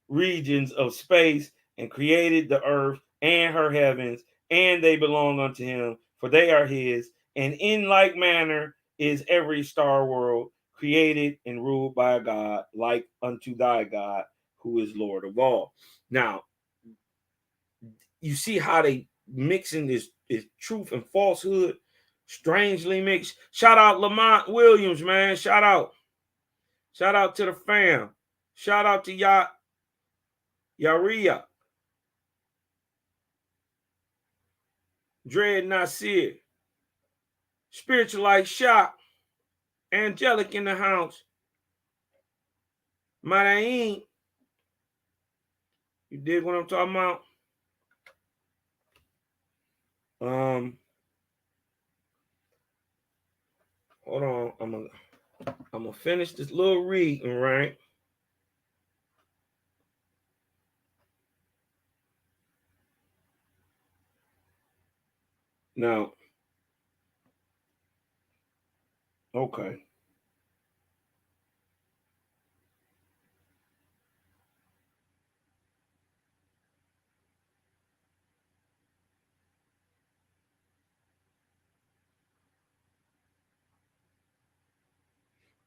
regions of space and created the earth and her heavens, and they belong unto him, for they are his. And in like manner is every star world created and ruled by a God, like unto thy God, who is Lord of all. Now, you see how they mixing this truth and falsehood, strangely mixed. Shout out Lamont Williams, man. Shout out to the fam. Shout out to Yaria, Dread Nasir, Spiritual Light Shop, Angelic in the house, Madain. You dig what I'm talking about? Hold on, I'm gonna finish this little reading, right? Now, okay.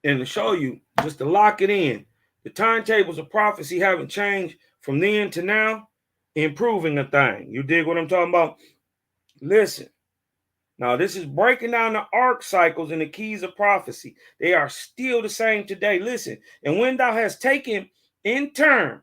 And to show you, just to lock it in, the timetables of prophecy haven't changed from then to now, improving a thing. You dig what I'm talking about? Listen. Now, this is breaking down the arc cycles and the keys of prophecy. They are still the same today. Listen. And when thou hast taken in turn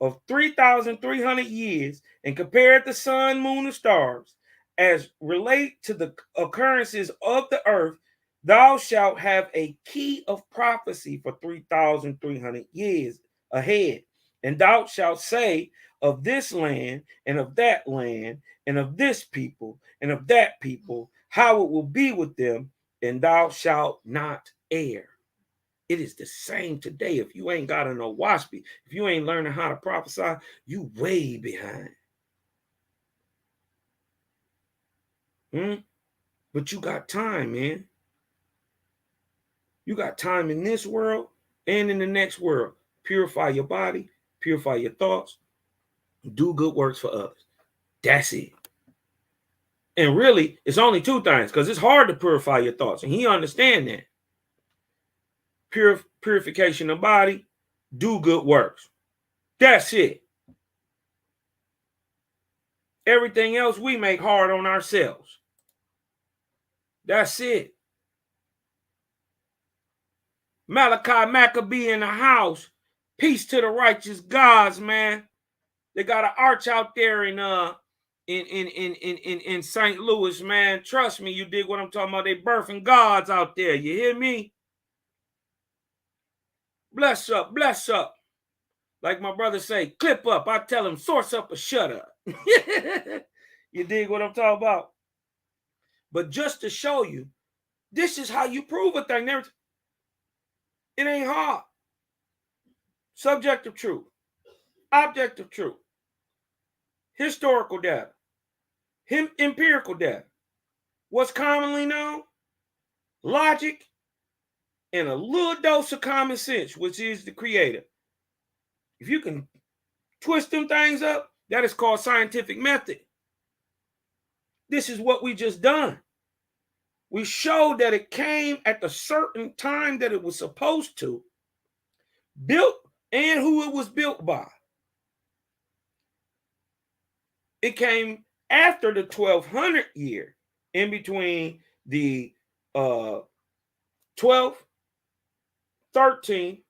of 3,300 years and compared the sun, moon, and stars as relate to the occurrences of the earth, thou shalt have a key of prophecy for 3,300 years ahead. And thou shalt say of this land and of that land and of this people and of that people, how it will be with them, and thou shalt not err. It is the same today. If you ain't got to know WASP, if you ain't learning how to prophesy, you way behind. But you got time, man. You got time in this world and in the next world. Purify your body, purify your thoughts, Do good works for others. That's it. And really, it's only two things, because it's hard to purify your thoughts. And he understands that. Purification of body, do good works. That's it. Everything else we make hard on ourselves. That's it. Malachi Maccabee in the house. Peace to the righteous gods, man. They got an arch out there in St. Louis, man. Trust me, you dig what I'm talking about. They birthing gods out there. You hear me? Bless up, bless up. Like my brother say, clip up. I tell him, source up or shut up. You dig what I'm talking about? But just to show you, this is how you prove a thing. It ain't hard. Subjective truth, objective truth, historical data, empirical data, what's commonly known, logic, and a little dose of common sense, which is the creator. If you can twist them things up, that is called scientific method. This is what we just done. We showed that it came at the certain time that it was supposed to, built, and who it was built by. It came after the 1200 year, in between the 12th, 13th,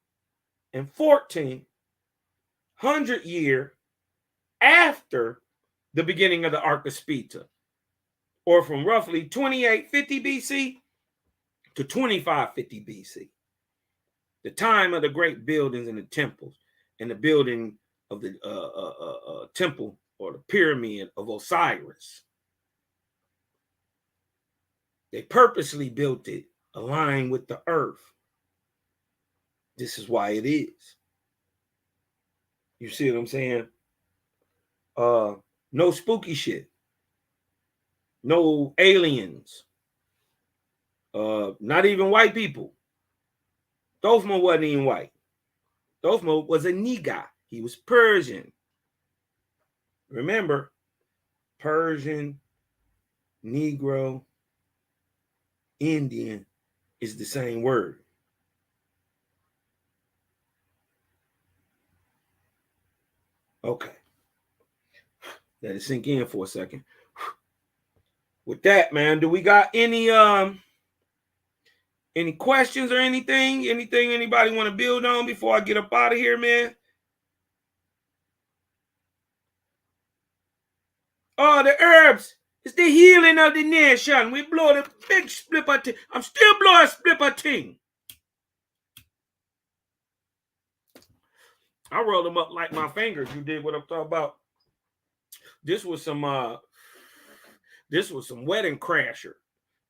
and 1400 year after the beginning of the Arca Spita, or from roughly 2850 BC to 2550 BC. The time of the great buildings and the temples, and the building of the temple or the pyramid of Osiris. They purposely built it aligned with the earth. This is why it is. You see what I'm saying? No spooky shit. No aliens. Not even white people. Dothmo wasn't even white. Dothmo was a nigga. He was Persian. Remember, Persian, Negro, Indian is the same word. Okay. Let it sink in for a second. With that, man, do we got any questions or anything? Anything anybody want to build on before I get up out of here, man? Oh, the herbs. It's the healing of the nation. We blow the big splipper ting. I'm still blowing splipper ting. I rolled them up like my fingers. You did what I'm talking about. This was some wedding crasher.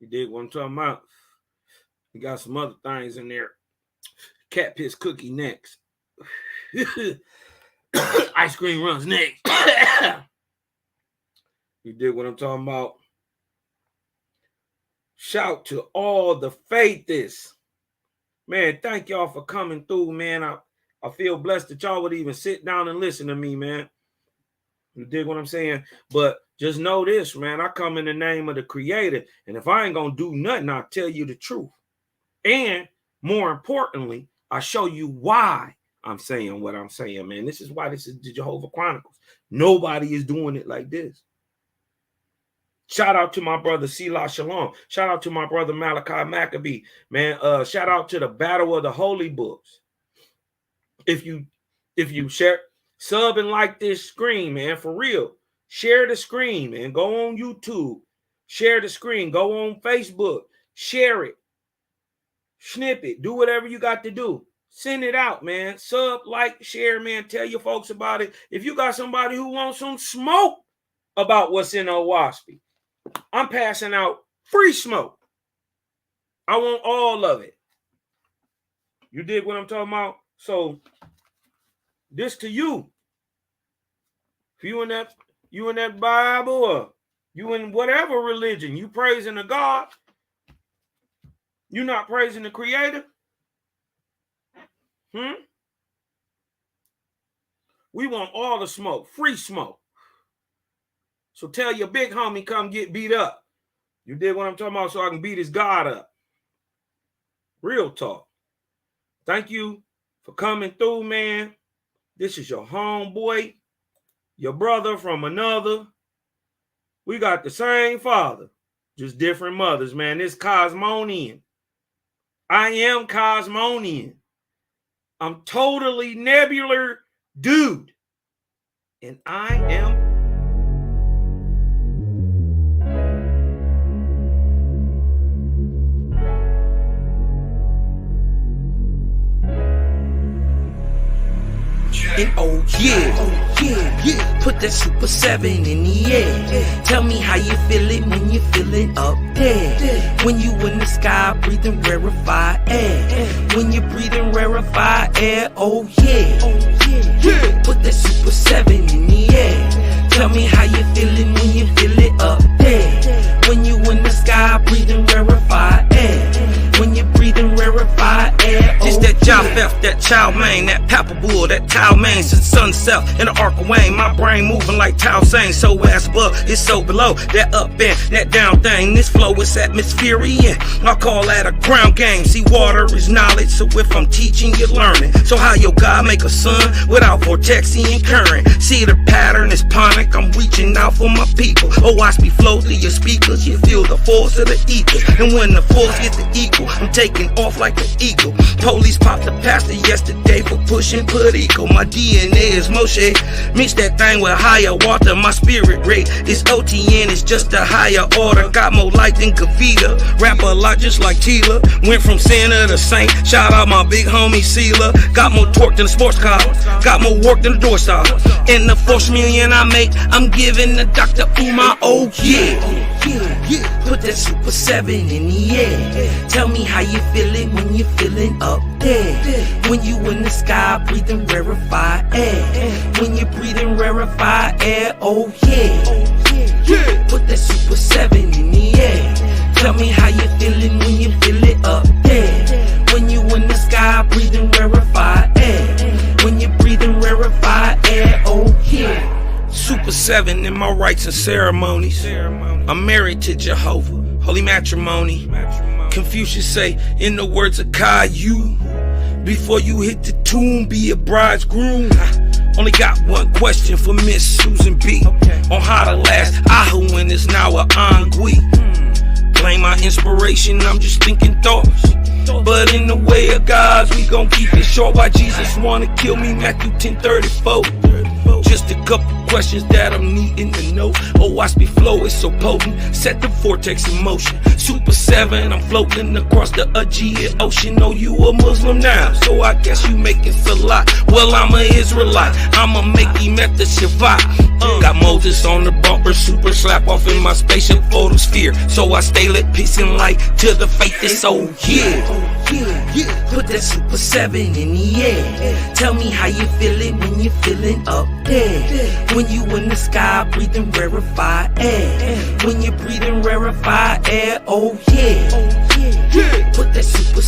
You did what I'm talking about. We got some other things in there. Cat piss cookie next. Ice cream runs next. You did what I'm talking about. Shout to all the faithists. Man, thank y'all for coming through, man. I feel blessed that y'all would even sit down and listen to me, man. You dig what I'm saying? But just know this, man. I come in the name of the Creator. And if I ain't going to do nothing, I'll tell you the truth. And more importantly, I show you why I'm saying what I'm saying, man. This is why this is the Jehovah Chronicles. Nobody is doing it like this. Shout out to my brother Selah Shalom. Shout out to my brother Malachi Maccabee. Man, shout out to the Battle of the Holy Books. If you share, sub and like this screen, man, for real. Share the screen, man. Go on YouTube. Share the screen. Go on Facebook. Share it. Snip it. Do whatever you got to do. Send it out, man. Sub, like, share, man. Tell your folks about it. If you got somebody who wants some smoke about what's in Owaspy, I'm passing out free smoke. I want all of it. You dig what I'm talking about? So this to you. If you in that Bible, or you in whatever religion, you praising a God, you not praising the Creator. We want all the smoke, free smoke. So tell your big homie come get beat up. You did what I'm talking about, so I can beat his God up. Real talk. Thank you for coming through, man. This is your homeboy, your brother from another. We got the same father, just different mothers, man. This Cosmonian. I am Cosmonian. I'm totally nebular dude. And I am and oh yeah, put that Super 7 in the air. Tell me how you feeling when you're feeling up there. When you in the sky breathing rarefied air. When you're breathing rarefied air, oh yeah. Put that Super 7 in the air. Tell me how you feeling when you feel it up there. When you in the sky breathing rarefied air. When you're breathing rarefied air, oh, it's that Jehovih, that Chow Mein, that Papa Bull, that Tao Mein, since sunset in the arc of Wayne. My brain moving like Tao Sang, so as above, it's so below. That up and that down thing, this flow is atmospheric. I call that a ground game. See, water is knowledge, so if I'm teaching, you're learning. So how your God make a sun without vortexing and current? See, the pattern is ponic, I'm reaching out for my people. Oh, watch me flow through your speakers, you feel the force of the ether. And when the force gets the equal, I'm taking off like an eagle. Police popped the pastor yesterday for pushing put equal. My DNA is Moshe. Mix that thing with higher water. My spirit rate is OTN. It's just a higher order. Got more light than Kavita. Rap a lot just like Tila. Went from sinner to saint. Shout out my big homie Sealer. Got more torque than a sports car. Got more work than a door stop. In the 4 million I make, I'm giving the Dr. Umar. Oh yeah. Put that Super 7 in the air. Tell me how you feeling when you're feeling up there. When you in the sky breathing rarefied air. When you're breathing rarefied air, oh yeah. Put that Super 7 in the air. Tell me how you feeling when you feel it up there. When you in the sky breathing rarefied air. When you're breathing rarefied air, oh yeah. Super 7 in my rites and ceremonies. I'm married to Jehovah, holy matrimony. Confucius say, in the words of Caillou, before you hit the tomb, be a bridegroom. Only got one question for Miss Susan B. On how to last Ahuin is now a Angui. Blame my inspiration, I'm just thinking thoughts. But in the way of God's, we gon' keep it short. Why Jesus wanna kill me, Matthew 10:34. Just a couple questions that I'm needing to know. Oh, watch me flow, it's so potent. Set the vortex in motion. Super 7, I'm floating across the Aegean Ocean. Oh, you a Muslim now, so I guess you making salat. Well, I'm an Israelite, I'ma make him at the Shabbat. Got Moses on the bumper, super slap off in my spaceship photosphere. So I stay lit, peace and light to the faith is oh yeah. Put that Super 7 in the air. Tell me how you feeling when you're feeling up there. When you in the sky breathing rarefied air. When you're breathing rarefied air, oh yeah. Put that Super